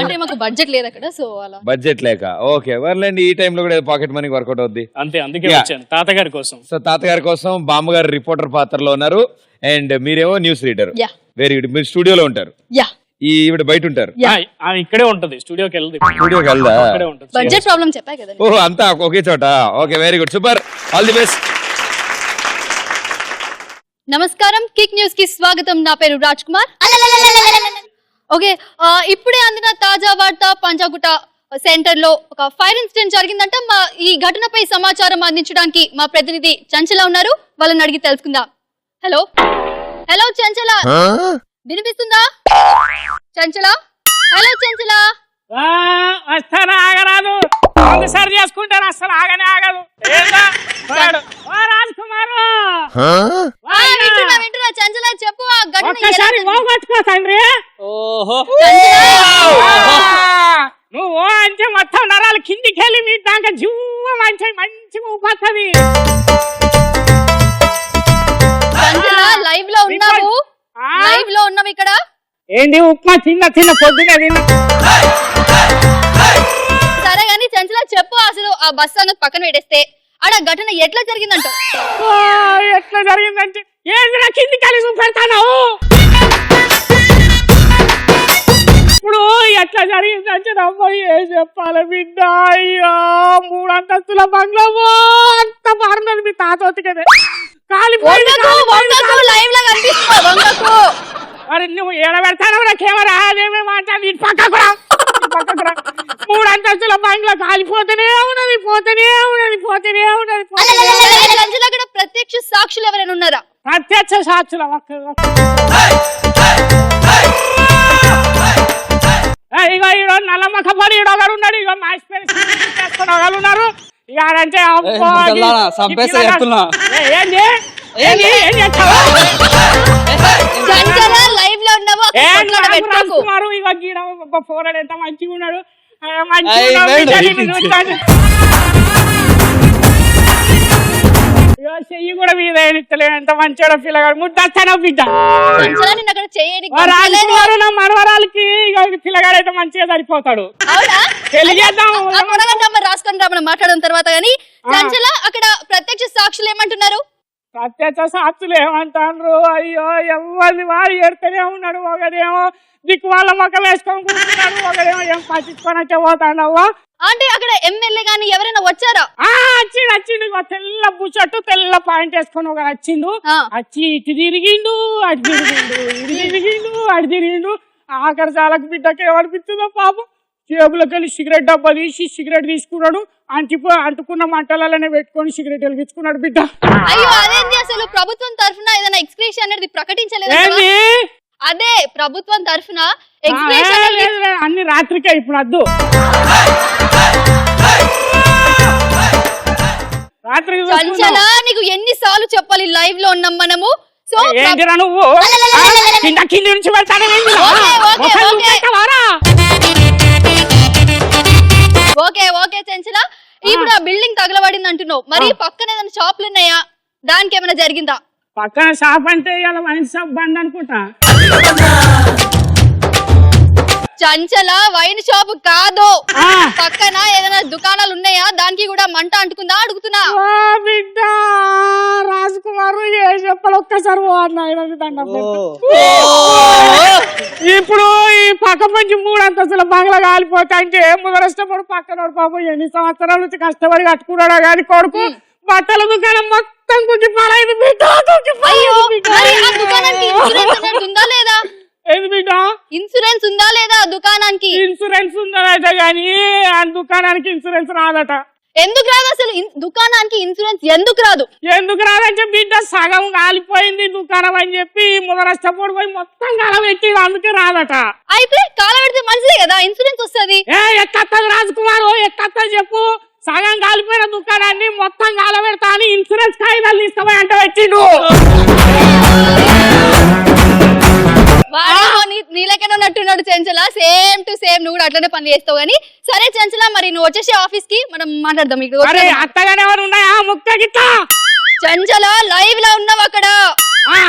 అంటే మాకు బడ్జెట్ లేదు అక్కడ, సో అలా. బడ్జెట్ లేక. ఓకే, వర్లేండి, ఈ టైంలో కూడా పాకెట్ మనీ వర్కౌట్ అవుద్ది. అంతే, అందుకే వచ్చాను తాతగారి కోసం. సో తాతగారి కోసం బామ్మగారు రిపోర్టర్ పాత్రలో ఉన్నారు అండ్ మీరేమో న్యూస్ రీడర్. Very good. మీరు స్టూడియోలో ఉంటారు, ఈవిడ బయట ఉంటారు. ఇక్కడే ఉంటది, స్టూడియోకి వెళ్ళదు. స్టూడియోకి వెళ్దా? బడ్జెట్ ప్రాబ్లం చెప్పా కదా. ఓ అంతా ఒకే చోట. Okay, very good, super, all the best. నమస్కారం, కిక్ న్యూస్ కి స్వాగతం. నా పేరు రాజ్ కుమార్. ఓకే, ఇప్పుడే అందిన తాజా వార్త, పంజాగుట్ట సెంటర్ లో ఒక ఫైర్ ఇన్సిడెంట్ జరిగిందంట. ఈ ఘటనపై సమాచారం అందించడానికి మా ప్రతినిధి చంచల ఉన్నారు. వాళ్ళని అడిగి తెలుసుకుందాం. హలో హలో చంచల, వినిపిస్తుందా? చంచల, హలో చంచల. వస్తాను, ఆగరాదు. ఒకసారి చేసుకుంటాను, అసలు ఆగనే ఆగదు. రాజ్ కుమార్, వింటున్నా చంచల, చెప్పు ఆ ఘటన. ఒక్కసారి పోగొట్టుకో తండ్రి. ఓహో, నువ్వు అంటే మొత్తం నరాలు కిందికి వెళ్ళి మీ దాకా జీవ మంచిగా ఊపొస్తుంది. లైవ్ లో ఉన్నావు, లైవ్ లో ఉన్నావు ఇక్కడ. ఏంటి ఉప్మా చిన్న చిన్న పొద్దుగా తిన్నా. సరే గానీ చంచల చెప్పు, అసలు ఆ బస్ అన్నది పక్కన పెట్టేస్తే ఆడ ఘటన ఎట్లా జరిగిందంట? ఎట్లా జరిగిందంటే ఏంటి కింది కలిసి పెడతాను. ఇప్పుడు ఎట్లా జరిగిందంటే అమ్మాయి ఏం చెప్పాలి బిడ్డ. అయ్యో, 3 అంతస్తుల బంగ్లా అంత బారున్నది. మీ తాత కదా మరి నువ్వు ఏడబెడతాను కెమెరా అదేమే మాట్లాడి పక్కకు రా. 3 అంతస్తుల బంగ్లా కాలిపోతూనే ఉన్నది, పోతూనే ఉన్నది, పోతూనే ఉన్నది. ప్రత్యక్ష సాక్షులు ఎవరైనా ఉన్నారా? ప్రత్యక్ష సాక్షుల ఇగో ఈరోజు నల్లమ్మక పడి ఈడొకరు ఉన్నాడు. ఇగో మాస్పేసుకుని ఒకరు ఉన్నారు. ఇక అంటే ఫోన్ ఎంత మంచిగా ఉన్నాడు, చెయ్యి కూడా మీద ఎత్తలే. ఎంత మంచిగా పిల్లగాడు ముద్దాను బిడ్డ. నా మనవరాలకి పిల్లగాడు అయితే మంచిగా సరిపోతాడు. తెలియజేద్దాం, రాసుకొని రా మనం మాట్లాడిన తర్వాత. కానీ చంచల, అక్కడ ప్రత్యక్ష సాక్షులు ఏమంటున్నారు? ప్రత్యక్ష సాక్షులు ఏమంటారు? అయ్యో ఎవరిని వాడు ఎడుతూనే ఉన్నాడు. ఒకడేమో దిక్కు వాళ్ళ మొక్క వేసుకొని కూర్చున్నాడు, ఒకడేమో ఏం పట్టించుకొని వచ్చే పోతాడవ్వా. అంటే అక్కడ ఎమ్మెల్యే గాని ఎవరైనా వచ్చారా? వచ్చిండు తెల్ల బుషట్టు తెల్ల పాయింట్ వేసుకొని ఒక వచ్చిండు. వచ్చి ఇటు తిరిగిండు అటు తిరిగిండు, ఇటు తిరిగిండు అటు తిరిగిండు. ఆఖరి చాలకు బిడ్డకి ఏమనిపిస్తుందో పాపం, జేబులోకి వెళ్ళి సిగరెట్ డబ్బా తీసి సిగరెట్ తీసుకున్నాడు. అంటుకున్న మంటలనే పెట్టుకొని సిగరెట్ వెలిగించుకున్నాడు బిడ్డ. అయ్యో అదేంటి అసలు ప్రభుత్వం తరఫున ఏదైనా ఎక్స్ప్రెషన్ అనేది ప్రకటించలేదు? అదే ప్రభుత్వం తరఫున అన్ని రాత్రికే, ఇప్పుడు వద్దు. రాత్రి చంచల నీకు ఎన్నిసార్లు చెప్పాలి లైవ్ లో ఉన్నాం మనము. సో ఏంటిరా నువ్వు కింది నుంచి ఓకే చంచల, ఇప్పుడు ఆ బిల్డింగ్ తగలబడింది అంటున్నావు, మరి పక్కన ఏదైనా షాపులు ఉన్నాయా? దానికి ఏమైనా జరిగిందా? పక్కన షాప్ అంటే ఇలా వైన్ షాప్ బంద్ అనుకుంటా. చంచల వైన్ షాప్ కాదు, పక్కన ఏదైనా దుకాణాలు ఉన్నాయా? దానికి కూడా మంట అంటుకుందా అడుగుతున్నా. బిడ్డ రాజకుమారు ఏ చెప్పాలి ఒక్కసారి ఇప్పుడు ఈ పక్క నుంచి 3 అంతస్తుల బంగ్లా కాలిపోతా అంటే ముదరష్టపడు పక్కనోడు పాపం ఎన్ని సంవత్సరాల నుంచి కష్టపడి కట్టుకున్నాడో గాని కొడుకు బట్టల దుకాణం మొత్తం కుట్టిపాలైంది బిడ్డ. ఉందా లేదా? ఏది బిడ్డ ఇన్సూరెన్స్ ఉందా లేదా దుకాణానికి? ఇన్సూరెన్స్ ఉందనైతే గానీ ఆ దుకాణానికి ఇన్సూరెన్స్ రాదట. ఎందుకు రాదు అసలు? దుకాణానికి ఇన్సూరెన్స్ ఎందుకు రాదు? ఎందుకు రాదంటే బిడ్డ సగం కాలిపోయింది దుకాణం అని చెప్పి ముదరష్టపోడు పోయి మొత్తం కాలబెట్టి అందుకే రాదట. అయితే కాలబెడితే మంచిదే కదా, ఇన్సూరెన్స్ వస్తుంది. ఎక్కత్తది రాజకుమారు, ఎక్కత్తది చెప్పు. సగం కాలిపోయిన దుకాణాన్ని మొత్తం కాలబెడతా అని ఇన్సూరెన్స్ కాగితాలు తీసుకోమని అంటే పెట్టిండు. నీలకైనా ఉన్నట్టున్నాడు చంచల, సేమ్ టు సేమ్ నువ్వు కూడా అట్లనే పని చేస్తావు. కానీ సరే చంచల, మరి నువ్వు వచ్చేసి ఆఫీస్ కి మనం మాట్లాడదాం. అత్తగానే ఎవరు ఉన్నాయా ముక్క గిట్ట? చంచల లైవ్ లో ఉన్నావు అక్కడ.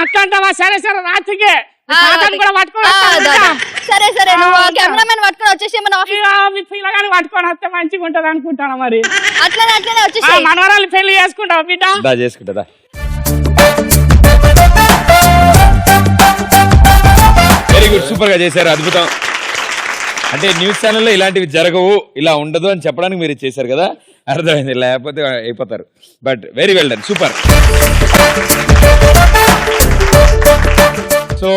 అట్లంటావా? సరే సరే రాత్రికి సరే సరే నువ్వు కెమెరామెన్ పట్టుకొని వచ్చేసి మన ఆఫీస్ పిల్లగాని పట్టుకొని వస్తే మంచిగా ఉంటది అనుకుంటాను. మరి అట్లనే వచ్చేసి మనవరాలు పెళ్లి చేసుకుంటావా బిడ్డ? చేసుకుంటా. వెరీ గుడ్, సూపర్ గా చేశారు, అద్భుతం. అంటే న్యూస్ ఛానల్లో ఇలాంటివి జరగవు, ఇలా ఉండదు అని చెప్పడానికి మీరు చేశారు కదా, అర్థమైంది. లేకపోతే అయిపోతారు. But very well done, super. So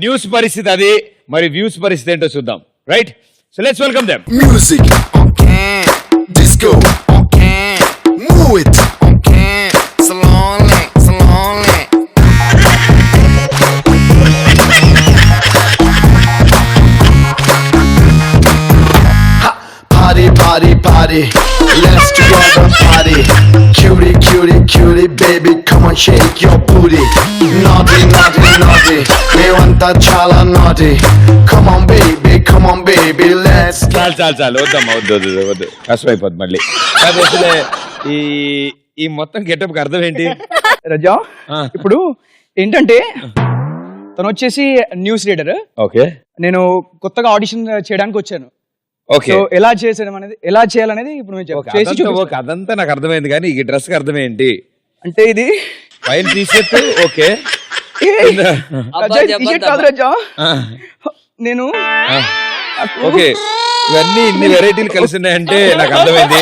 news పరిస్థితి అది, మరి వ్యూస్ పరిస్థితి ఏంటో చూద్దాం. Right, so let's welcome them. Music on can, disco on can, move it on can, slowly, slowly. Party, party, party, let's together party. Cutie, cutie, cutie, baby, come on, shake your booty. Naughty, naughty, naughty, మేమంతా చాలా naughty. Come on, baby, let's. చాలు వద్దు, కష్టమైపోద్ది మళ్ళీ. అసలే ఈ మొత్తం getup అర్థం ఏంటి రజా? ఇప్పుడు ఏంటంటే తను వచ్చేసి న్యూస్ రీడర్. ఓకే, నేను కొత్తగా ఆడిషన్ చేయడానికి వచ్చాను. ఓకే, ఎలా చేయాలనేది ఇప్పుడు అదంతా నాకు అర్థమైంది, కానీ ఈ డ్రెస్ కి అర్థం ఏంటి అంటే ఇది ఫైల్ తీసేట్టు. ఓకే, నేను ఓకే, ఇవన్నీ ఇన్ని వెరైటీలు కలిసి ఉన్నాయంటే నాకు అర్థమైంది.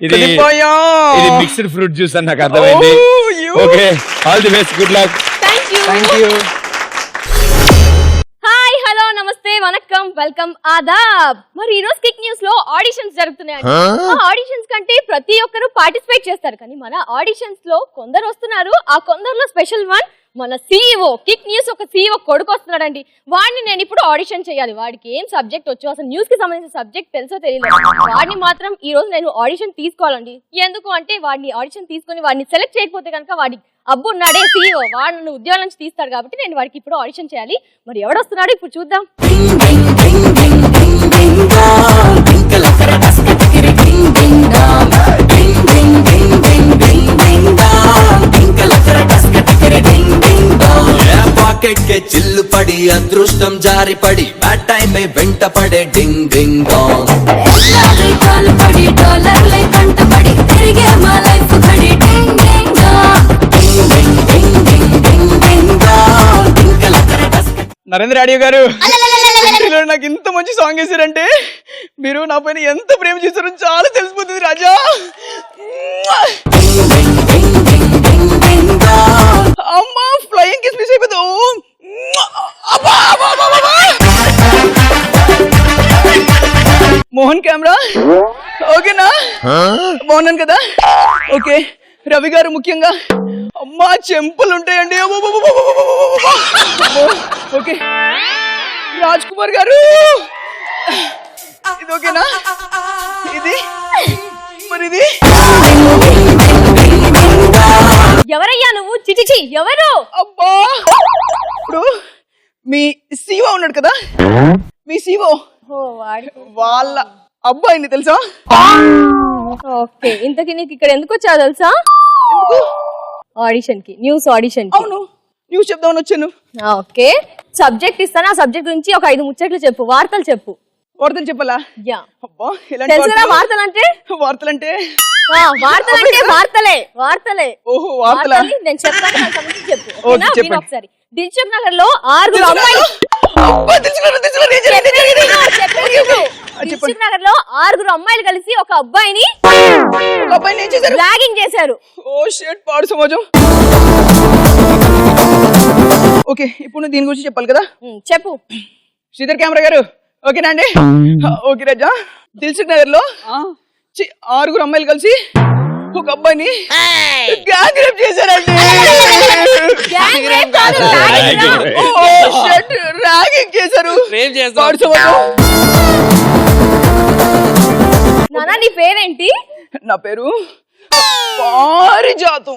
ఇది మిక్స్డ్ ఫ్రూట్ జ్యూస్ అని నాకు అర్థమైంది. Okay, all the best, good luck. Thank you. Hi, hello, నమస్తే, వనక్కం, వెల్కమ్, ఆదాబ్. మరి ఈ రోజు కిక్ న్యూస్ లో ఆడిషన్స్ జరుగుతున్నాయి. ఆడిషన్స్ కంటే ప్రతి ఒక్కరు పార్టిసిపేట్ చేస్తారు, కానీ మన ఆడిషన్స్ లో కొందరు వస్తున్నారు. ఆ కొందరులో స్పెషల్ వన్ మన సీఈఓ. కిక్ న్యూస్ ఒక సీఈఓ కొడుకు వస్తున్నాడండి. వాడిని నేను ఇప్పుడు ఆడిషన్ చేయాలి. వాడికి ఏం సబ్జెక్ట్ వచ్చో, అసలు న్యూస్ కి సంబంధించిన సబ్జెక్ట్ తెలుసో తెలియదు, వాడిని మాత్రం ఈ రోజు నేను ఆడిషన్ తీసుకోవాలండి. ఎందుకు అంటే వాడిని ఆడిషన్ తీసుకొని వాడిని సెలెక్ట్ చేయకపోతే కనుక వాడి అబ్బు ఉన్నాడే సీఈఓ, వాడు నన్ను ఉద్యోగం నుంచి తీస్తాడు. కాబట్టి నేను వాడికి ఇప్పుడు ఆడిషన్ చేయాలి. మరి ఎవడొస్తున్నాడు ఇప్పుడు చూద్దాం. చిల్లు పడి అదృష్టం జారి పడి బ్యాడ్ టైం వెంట పడే డింగ్ డింగ్ డాంగ్. పడి డాలర్లై కంట పడి తిరిగే మా లైఫ్ ఘడి డింగ్ డింగ్ డాంగ్. నరేంద్ర ఆడియో గారు ఇందులో నాకు ఇంత మంచి సాంగ్ వేసారంటే మీరు నా పైన ఎంత ప్రేమ చేశారో చాలా తెలిసిపోతుంది రాజా. అమ్మా ఫ్లయింగ్ కిస్ మిస్ అయిపోతుంది. మోహన్ కెమెరా ఓకేనా? బాగున్నాను కదా? ఓకే. రవి గారు ముఖ్యంగా అమ్మా చెంపలు ఉంటాయండి. ఓకే. రాజ్ కుమార్ గారు ఇది ఓకేనా? ఇది మరి ఇది ఎవరయ్యా నువ్వు? చిచిచి ఎవరు? అబ్బా ఇప్పుడు మీ శివ ఉన్నాడు కదా, మీ శివ వాళ్ళ అబ్బాయిని తెలుసా? ఓకే, ఇంతకీ నీకు ఇక్కడ ఎందుకు వచ్చావు తెలుసా? ఆడిషన్ కి, న్యూస్ ఆడిషన్ కి. అవును, న్యూస్ చెప్దామని వచ్చాను. ఓకే, సబ్జెక్ట్ ఇస్తాను. ఆ సబ్జెక్ట్ గురించి ఒక 5 ముచ్చట్లు చెప్పు, వార్తలు చెప్పు. వార్తలు చెప్పాలా? యా. అబ్బా తెలుసునా వార్తలు అంటే? వార్తలంటే వార్తలంటే వార్తలే. ఓహో వార్తలా? నేను చెప్తాను, నాకు సంబంధించి చెప్పు. ఓకే, ఓకేనా? చెప్పండి. విను ఒకసారి. దిల్సుఖ్ నగర్ లో 6 అమ్మాయిలు. దిల్సుఖ్ నగర్ లో 6 అమ్మాయిలు కలిసి ఒక అబ్బాయిని ర్యాగింగ్ చేశారు. ఓ షిట్, పాడు సమాజం. ఓకే, ఇప్పుడు నువ్వు దీని గురించి చెప్పాలి కదా? చెప్పు. శ్రీధర్ కెమెరా గారు ఓకేనా అండి? ఓకే రాజా, దిల్సుఖ్ నగర్ లో 6 అమ్మాయిలు కలిసి ఒక అబ్బాయిని గ్యాంగ్ రేప్ చేశారండి. ర్యాగింగ్ చేశారు. నానా నీ పేరేంటి? నా పేరు పారిజాతం.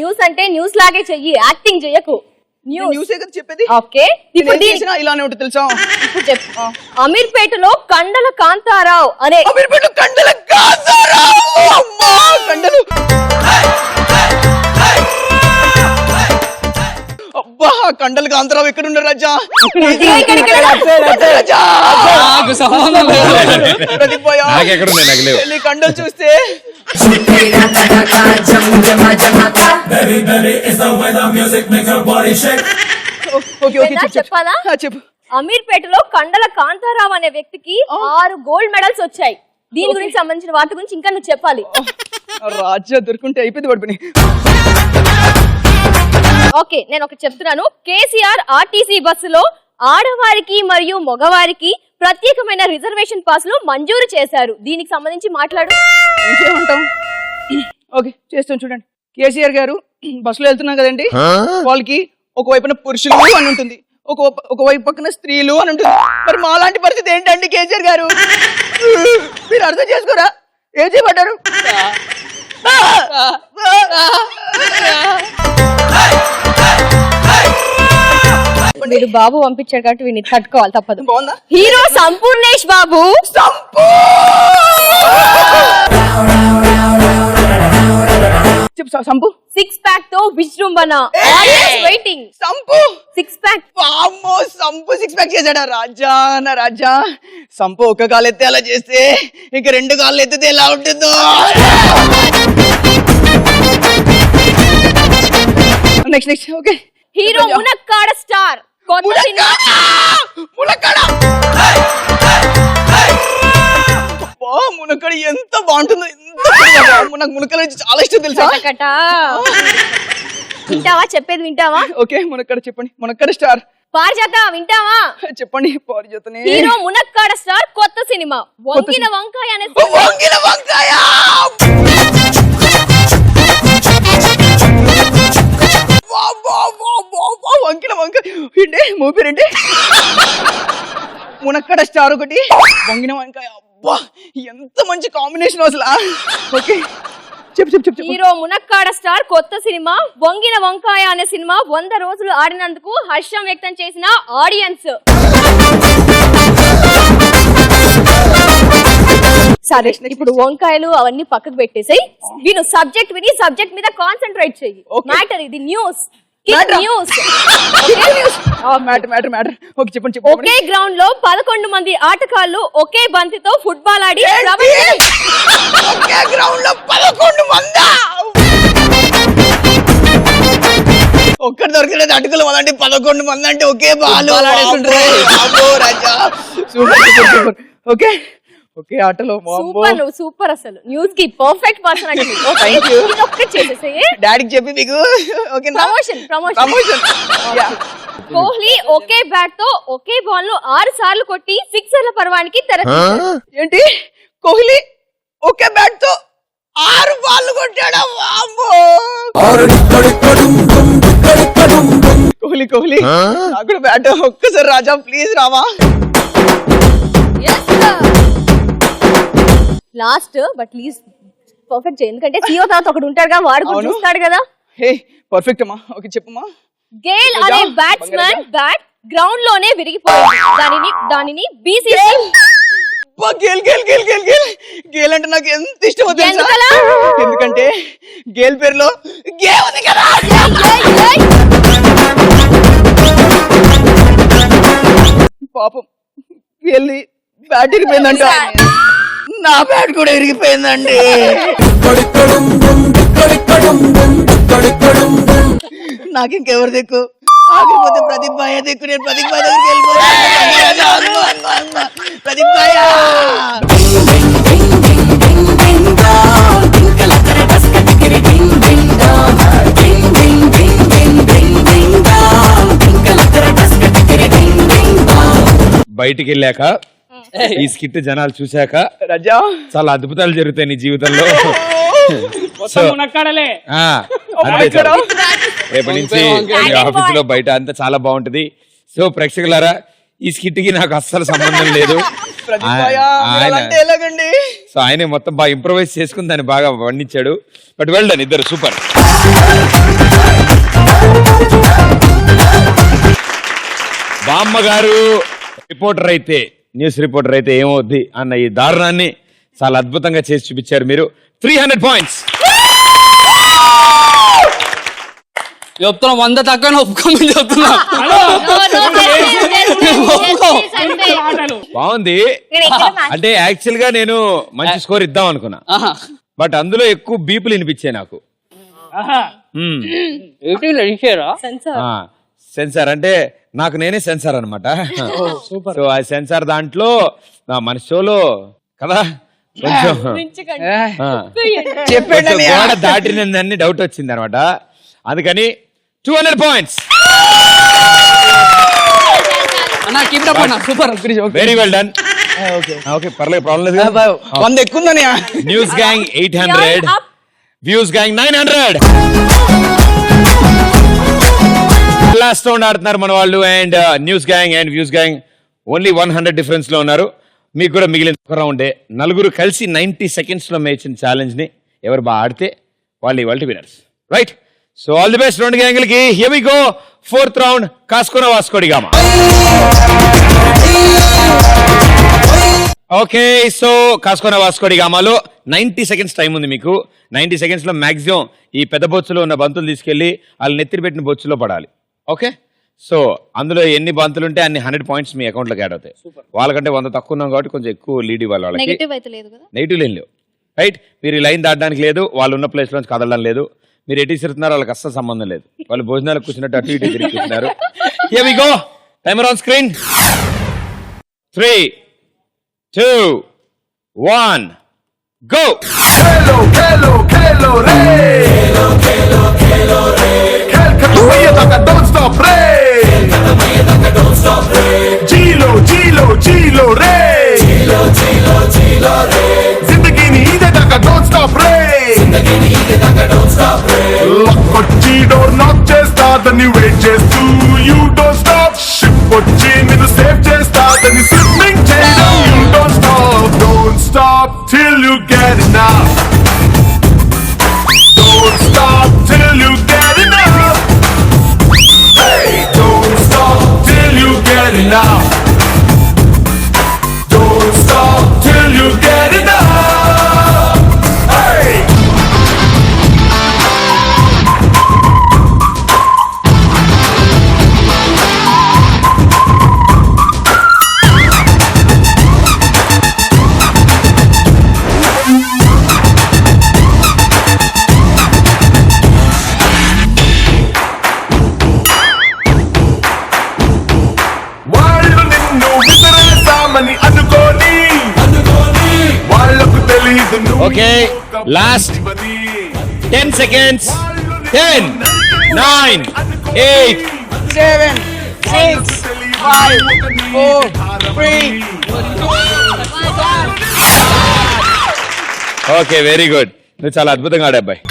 న్యూస్ అంటే న్యూస్ లాగే చెయ్యి, యాక్టింగ్ చెయ్యకు. న్యూసే కదా చెప్పేది. ఓకే, ఇప్పుడు ఇలానే ఉంటుంది తెలుసా? ఇప్పుడు చెప్పు. అమీర్పేటలో కండల కాంతారావు అనే కండల కాంతారావు. అమ్మా కండలు. అబ్బా కండల కాంతారావు ఎక్కడ ఉన్నారు రాజా? కండలు చూస్తే చెప్పాలా? చెప్పు. అమీర్పేటలో కండల కాంతారావు అనే వ్యక్తికి 6 గోల్డ్ మెడల్స్ వచ్చాయి. దీని గురించి సంబంధించిన వాటి గురించి ఇంకా నువ్వు చెప్పాలి. రాజ్య దొరుకుంటే అయిపోయింది పడిపోయి. ఓకే, నేను ఒకటి చెప్తున్నాను. కేసీఆర్ ఆర్టీసీ బస్సులో ఆడవారికి మరియు మగవారికి ప్రత్యేకమైన రిజర్వేషన్ పాస్లు మంజూరు చేశారు. దీనికి సంబంధించి మాట్లాడు. ఇంకేమంటాం? ఓకే చేస్తాం. చూడండి, కేసీఆర్ గారు బస్సులో వెళ్తున్నాం కదండి, వాళ్ళకి ఒకవైపున పురుషులు అని ఉంటుంది, ఒకవైపు పక్కన స్త్రీలు అని ఉంటుంది. మరి మా లాంటి పరిస్థితి ఏంటండి కేసీఆర్ గారు? మీరు అర్థం చేసుకోరా? ఏం చేయబడ్డారు? వీడు బాబు పంపించాడు కాబట్టి వీడిని తట్టుకోవాలి, తప్పదు. బాగుందా? హీరో సంపూర్ణేష్ బాబు. సంపు 6 ప్యాక్ తో విజృంభణ. వెయిటింగ్. సంపు 6 ప్యాక్. వామ్మో, సంపు 6 ప్యాక్ చేశాడా? రాజా నా రాజా, సంపు ఒక కాలు ఎత్తే అలా చేస్తే ఇంక 2 కాళ్ళు ఎత్తితే ఎలా ఉంటుందో. నెక్స్ట్. ఓకే, హీరో మునక్కాడ స్టార్. కొత్త సినిమా మునక్కడ ఎంత బాగుంటుందో. నాకు మునక్కల నుంచి చాలా ఇష్టం తెలుసా? వింటావా? చెప్పేది వింటావా? ఓకే, మునక్కడ చెప్పండి. మునక్కడ స్టార్. పారిజాత వింటావా? చెప్పండి. పారిజాతనే. హీరో మునక్కాడ స్టార్ కొత్త సినిమా వంగిన వంకాయ అనే వంగిన వంకాయ. వంకిన వంకాయ ఏంటి మూపేరేంటి? మునక్కడ స్టార్ ఒకటి, వంగిన వంకాయ. అబ్బా ఎంత మంచి కాంబినేషన్ అసలు. ఓకే చెప్పు. హీరో మునక్కాడ స్టార్ కొత్త సినిమా వంగిన వంకాయ అనే సినిమా 100 రోజులు ఆడినందుకు హర్షం వ్యక్తం చేసిన ఆడియన్స్. సరే, ఇప్పుడు వంకాయలు అవన్నీ పక్కకు పెట్టేసాయి. వీడు సబ్జెక్ట్ విని సబ్జెక్ట్ మీద కాన్సన్ట్రేట్ చెయ్యి. మ్యాటర్ ఇది న్యూస్. ఒకే గ్రౌండ్ లో 11 మంది ఆటగాళ్లు ఒకే బంతితో ఫుట్బాల్ ఆడి ఒక్కటి దొరకలేదు అటుకులు మొదటి 11 మంది అంటే ఒకే బాల్ ఓకే ఓకే ఆటలో సూపర్ నువ్వు సూపర్ అసలు న్యూస్ కి పర్ఫెక్ట్ పర్సన్ అంటే ఒక్కటి చేసేసేయ్ డాడీకి చెప్పి మీకు ఓకే ప్రమోషన్ కోహ్లీ ఒకే బ్యాట్ తో ఒకే బాల్ ను 6 సార్లు కొట్టి సిక్సర్ల పర్వానికి తెరతీశాడు. ఏంటి కోహ్లీ ఒకే బ్యాట్ తో 6 బాల్ కొట్టాడా కోహ్లీ నాకు కూడా బ్యాట్ ఒక్కసారి Raja please Rama last but least perfect చేయి ఎందుకంటే సీఓ తర్వాత ఒకడు ఉంటాడు కదా వాడు కూడా చూస్తాడు కదా. హే పర్ఫెక్ట్ అమ్మా ఓకే చెప్పమ్మా. గేల్ అనే బ్యాట్స్మన్ బ్యాట్ గ్రౌండ్ లోనే విరిగిపోయింది. దానిని బీసీసీ గేల్ అంటే నాకు ఎంత ఇష్టమో తెలుసా ఎందుకంటే గేల్ పేరులో గే ఉంది కదా. పాపం గేల్ బ్యాట్ ఇరిగిపోయిందంట నా బ్యాట్ కూడా ఇరిగిపోయిందండి. నాకు ఇంకెవరు దిక్కు ఆగిపోతే ప్రదీప్ భాయ్ దిక్కు నేను ప్రదీప్ భాయ్ దగ్గరికి వెళ్ళిపోతాను. ప్రదీప్ భాయ్ బయటికి వెళ్ళాక ఈ స్కిట్ జనాలు చూశాక రజా చాలా అద్భుతాలు జరుగుతాయి నీ జీవితంలో. సో మునక్కాడలే అంతే చాలు. రేపటి నుంచి ఆఫీస్ లో బయట అంతా చాలా బాగుంటది. సో ప్రేక్షకులారా ఈ స్కిట్ కి నాకు అస్సలు సంబంధం లేదు. సో ఆయన మొత్తం బాగా ఇంప్రూవైజ్ చేసుకుని దాన్ని బాగా వర్ణించాడు. బట్ వెల్ డన్ ఇద్దరు సూపర్. బామ్మ గారు రిపోర్టర్ అయితే న్యూస్ రిపోర్టర్ అయితే ఏమవుద్ది అన్న ఈ దారుణాన్ని చాలా అద్భుతంగా చేసి చూపించారు మీరు. 300 పాయింట్స్. చెప్తున్నా 100 తక్కువ ఒప్పుకోమని చెప్తున్నా. బాగుంది. అంటే యాక్చువల్ గా నేను మంచి స్కోర్ ఇద్దాం అనుకున్నా బట్ అందులో ఎక్కువ బీపులు వినిపించాయి నాకు. సెన్సార్ అంటే నాకు నేనే సెన్సార్ అనమాట. సో ఆ సెన్సార్ దాంట్లో మన షోలో కదా కొంచెం గోడ దాటినన్ని డౌట్ వచ్చింది అనమాట. అందుకని 200 points. Very well done. Okay పర్లేదు ప్రాబ్లం లేదు. 100 ఎక్కుందని. News gang 800, views gang 900. Last round ఆడుతున్నారు మన వాళ్ళు. And news gang and views gang only 100 difference లో ఉన్నారు. మీకు కూడా మిగిలిన ఒక రౌండే. నలుగురు కలిసి 90 seconds లో మేచిన ఛాలెంజ్ ని ఎవరు బాగా ఆడితే వాళ్ళు ఇవాళ winners. Right. So all the best రెండు గ్యాంగ్లకి. Here we go. 4th round కాస్కోన వాస్కోడిగామా. ఓకే సో కాస్కోన వాస్కోడిగామాలో 90 seconds టైం ఉంది మీకు. 90 seconds లో మాక్సిమం ఈ పెద్ద బొచ్చులో ఉన్న బంతులు తీసుకెళ్లి వాళ్ళు నెత్తిరి పెట్టిన బొచ్చులో పడాలి. ఓకే సో అందులో ఎన్ని బంతులు ఉంటే అన్ని 100 పాయింట్స్ మీ అకౌంట్ లోకి యాడ్ అవుతాయి. వాళ్ళకంటే 100 తక్కువ ఉన్నాం కాబట్టి కొంచెం ఎక్కువ లీడ్ ఇవ్వాలి వాళ్ళకి. నెగిటివ్ లేని లేవు. రైట్. మీరు ఈ లైన్ దాటడానికి లేదు, వాళ్ళు ఉన్న ప్లేస్ నుంచి కదలడం లేదు. మీరు ఎటు తిరుగుతున్నారు వాళ్ళకి అస్సలు సంబంధం లేదు. వాళ్ళు భోజనాలకు కూర్చున్నట్టు అటు ఇటు తిరిగి కూర్చున్నారు. Here we go. Timer on screen. 3, 2, 1 go. Kelo, kelo, kelo, re. Kelo, kelo, kelo, re. Kel katamiya taka don't stop, re. Kel katamiya taka don't stop, re. Chilo, chilo, chilo, re. Chilo, chilo, chilo, re. Zindagi ni ide taka don't stop, re. Zindagi ni ide taka don't stop, re. Lakkochi door knock chesta, then you wait chestu. You don't stop. Ship వచ్చి నిన్ను save చేస్తా, then you swimming చేయడం. You don't stop, don't stop till you get enough. Don't stop till you get enough. Hey, don't stop till you get enough. Don't stop till you get enough. Hey. Okay last 10 seconds. 10, 9, 8, 7, 6, 5, 4, 3. Okay very good. నువ్వు చాలా అద్భుతంగా ఆడే అబ్బాయి.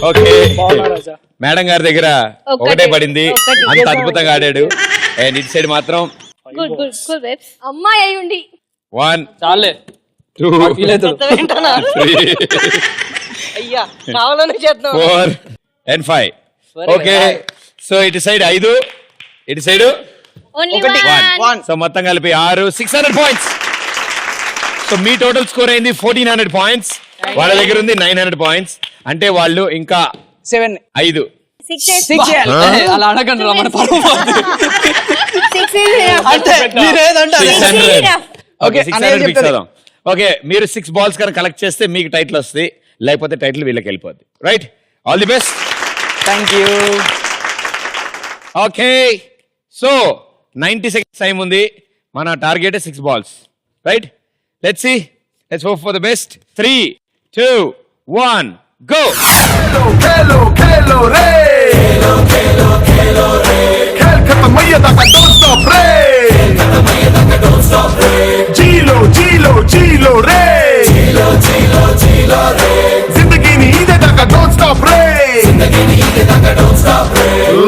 Okay madam గారి దగ్గర ఒకటే పడింది, అంత అద్భుతంగా ఆడాడు. అండ్ ఇటు సైడ్ మాత్రం గుడ్ గుడ్ గుడ్ బేబ్స్. అమ్మాయి అయి ఉండి 1, చాలే 2, 3, 4 and 5. ఓకే సో ఇటు సైడ్ 5, ఇటు సైడ్ ఓన్లీ 1. సో మొత్తం కలిపి 6, 600 పాయింట్స్. సో మీ టోటల్ స్కోర్ అయింది 1400 పాయింట్స్. వాళ్ళ దగ్గర ఉంది 900 పాయింట్స్. అంటే వాళ్ళు ఇంకా 5. 6 అలా అడగండి రా మన పరువు పోతుంది. 6 అంటే మీరేదంటే 600. ఓకే 600 ఫిక్స్ అవుదాం. ఓకే మీరు 6 బాల్స్ కనుక కలెక్ట్ చేస్తే మీకు టైటిల్ వస్తుంది, లేకపోతే టైటిల్ వీళ్ళకి వెళ్ళిపోద్ది. Right, all the best. Thank you. Okay so 90 seconds time ఉంది. మన target 6 balls. Right, let's see, let's hope for the best. 3, 2, 1 go. खेलो खेलो रे खेल खत्म होइए तक डोंट स्टॉप रे जी लो रे जिंदगी नी इदे तक डोंट स्टॉप रे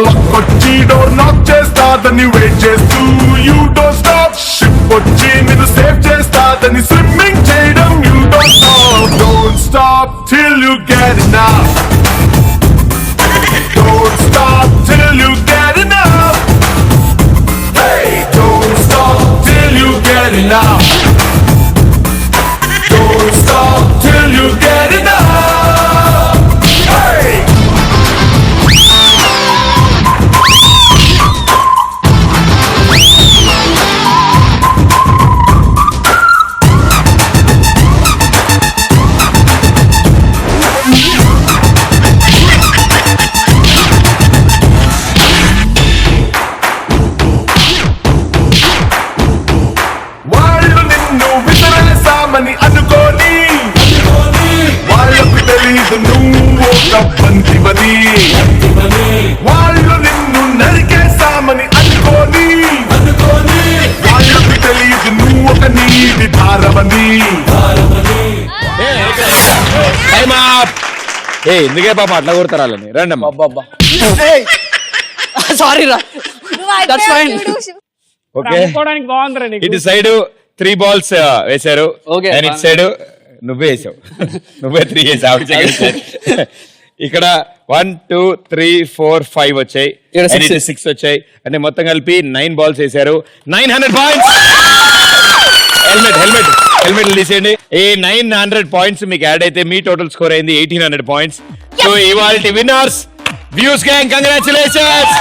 లక్కొచ్చి డోర్ నాక్ చేస్తాదని వెయిట్ చేస్తూ యూ డోంట్ స్టాప్. షిప్ వచ్చి నిన్ను సేవ్ చేస్తాదని స్విమ్మింగ్ చేయడం you don't stop till you get enough. Don't stop till you get enough. Hey, don't stop till you get enough. Don't stop till you get enough. Hey. వాళ్ళు నిన్ను విసిరేసామని అనుకోని వాళ్ళకు తెలీదు నువ్వు ఒక బంతివని. వాళ్ళు నిన్ను నరికేసామని అనుకోని వాళ్ళకు తెలీదు నువ్వు ఒక నీటి ధారవని. Time up. ఏ ఎందుకే పాప అట్లా కొడతారా వాళ్ళని? రండి అమ్మా. సారీ రా. That's fine. ఓకే అనుకోవడానికి బాగుందిరా నీకు. ఇటు సైడ్ 3 balls వేశారు. Okay. అండ్ ఇటు సైడ్ నువ్వే వేసావు. నువ్వే 3 వేసావు. ఇక్కడ 1, 2, 3, 4, 5 వచ్చాయి. ఇక్కడ 6. And ఇటు 6 వచ్చాయి. అంటే మొత్తం కలిపి 9 balls వేశారు. 900 పాయింట్స్. హెల్మెట్ తీసేయండి. ఈ 900 పాయింట్స్ మీకు యాడ్ అయితే మీ టోటల్ స్కోర్ అయింది 1800 పాయింట్స్. సో ఇవాల్టి winners views gang, congratulations.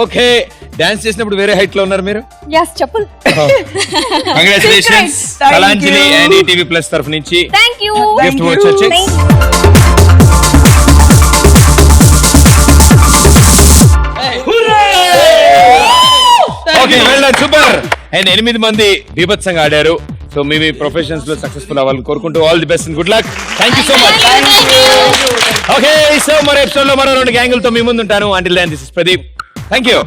Okay dance చేసినప్పుడు వేరే హైట్ లో ఉన్నారు మీరు. yes చెప్పులు. Congratulations. Kalanjali and ETV plus తరఫు నుంచి థ్యాంక్ యూ. గిఫ్ట్ వచ్చి okay well done, super. And 8 మంది బీభత్సంగా ఆడారు. సో మీ ప్రొఫెషన్స్ లో సక్సెస్ఫుల్ అవ్వాలని కోరుకుంటూ all the best and good luck. Thank you so much. Okay so మరో ఎపిసోడ్ లో మరో 2 గ్యాంగులతో మీ ముందు ఉంటాను. Until then this is Pradeep. Thank you.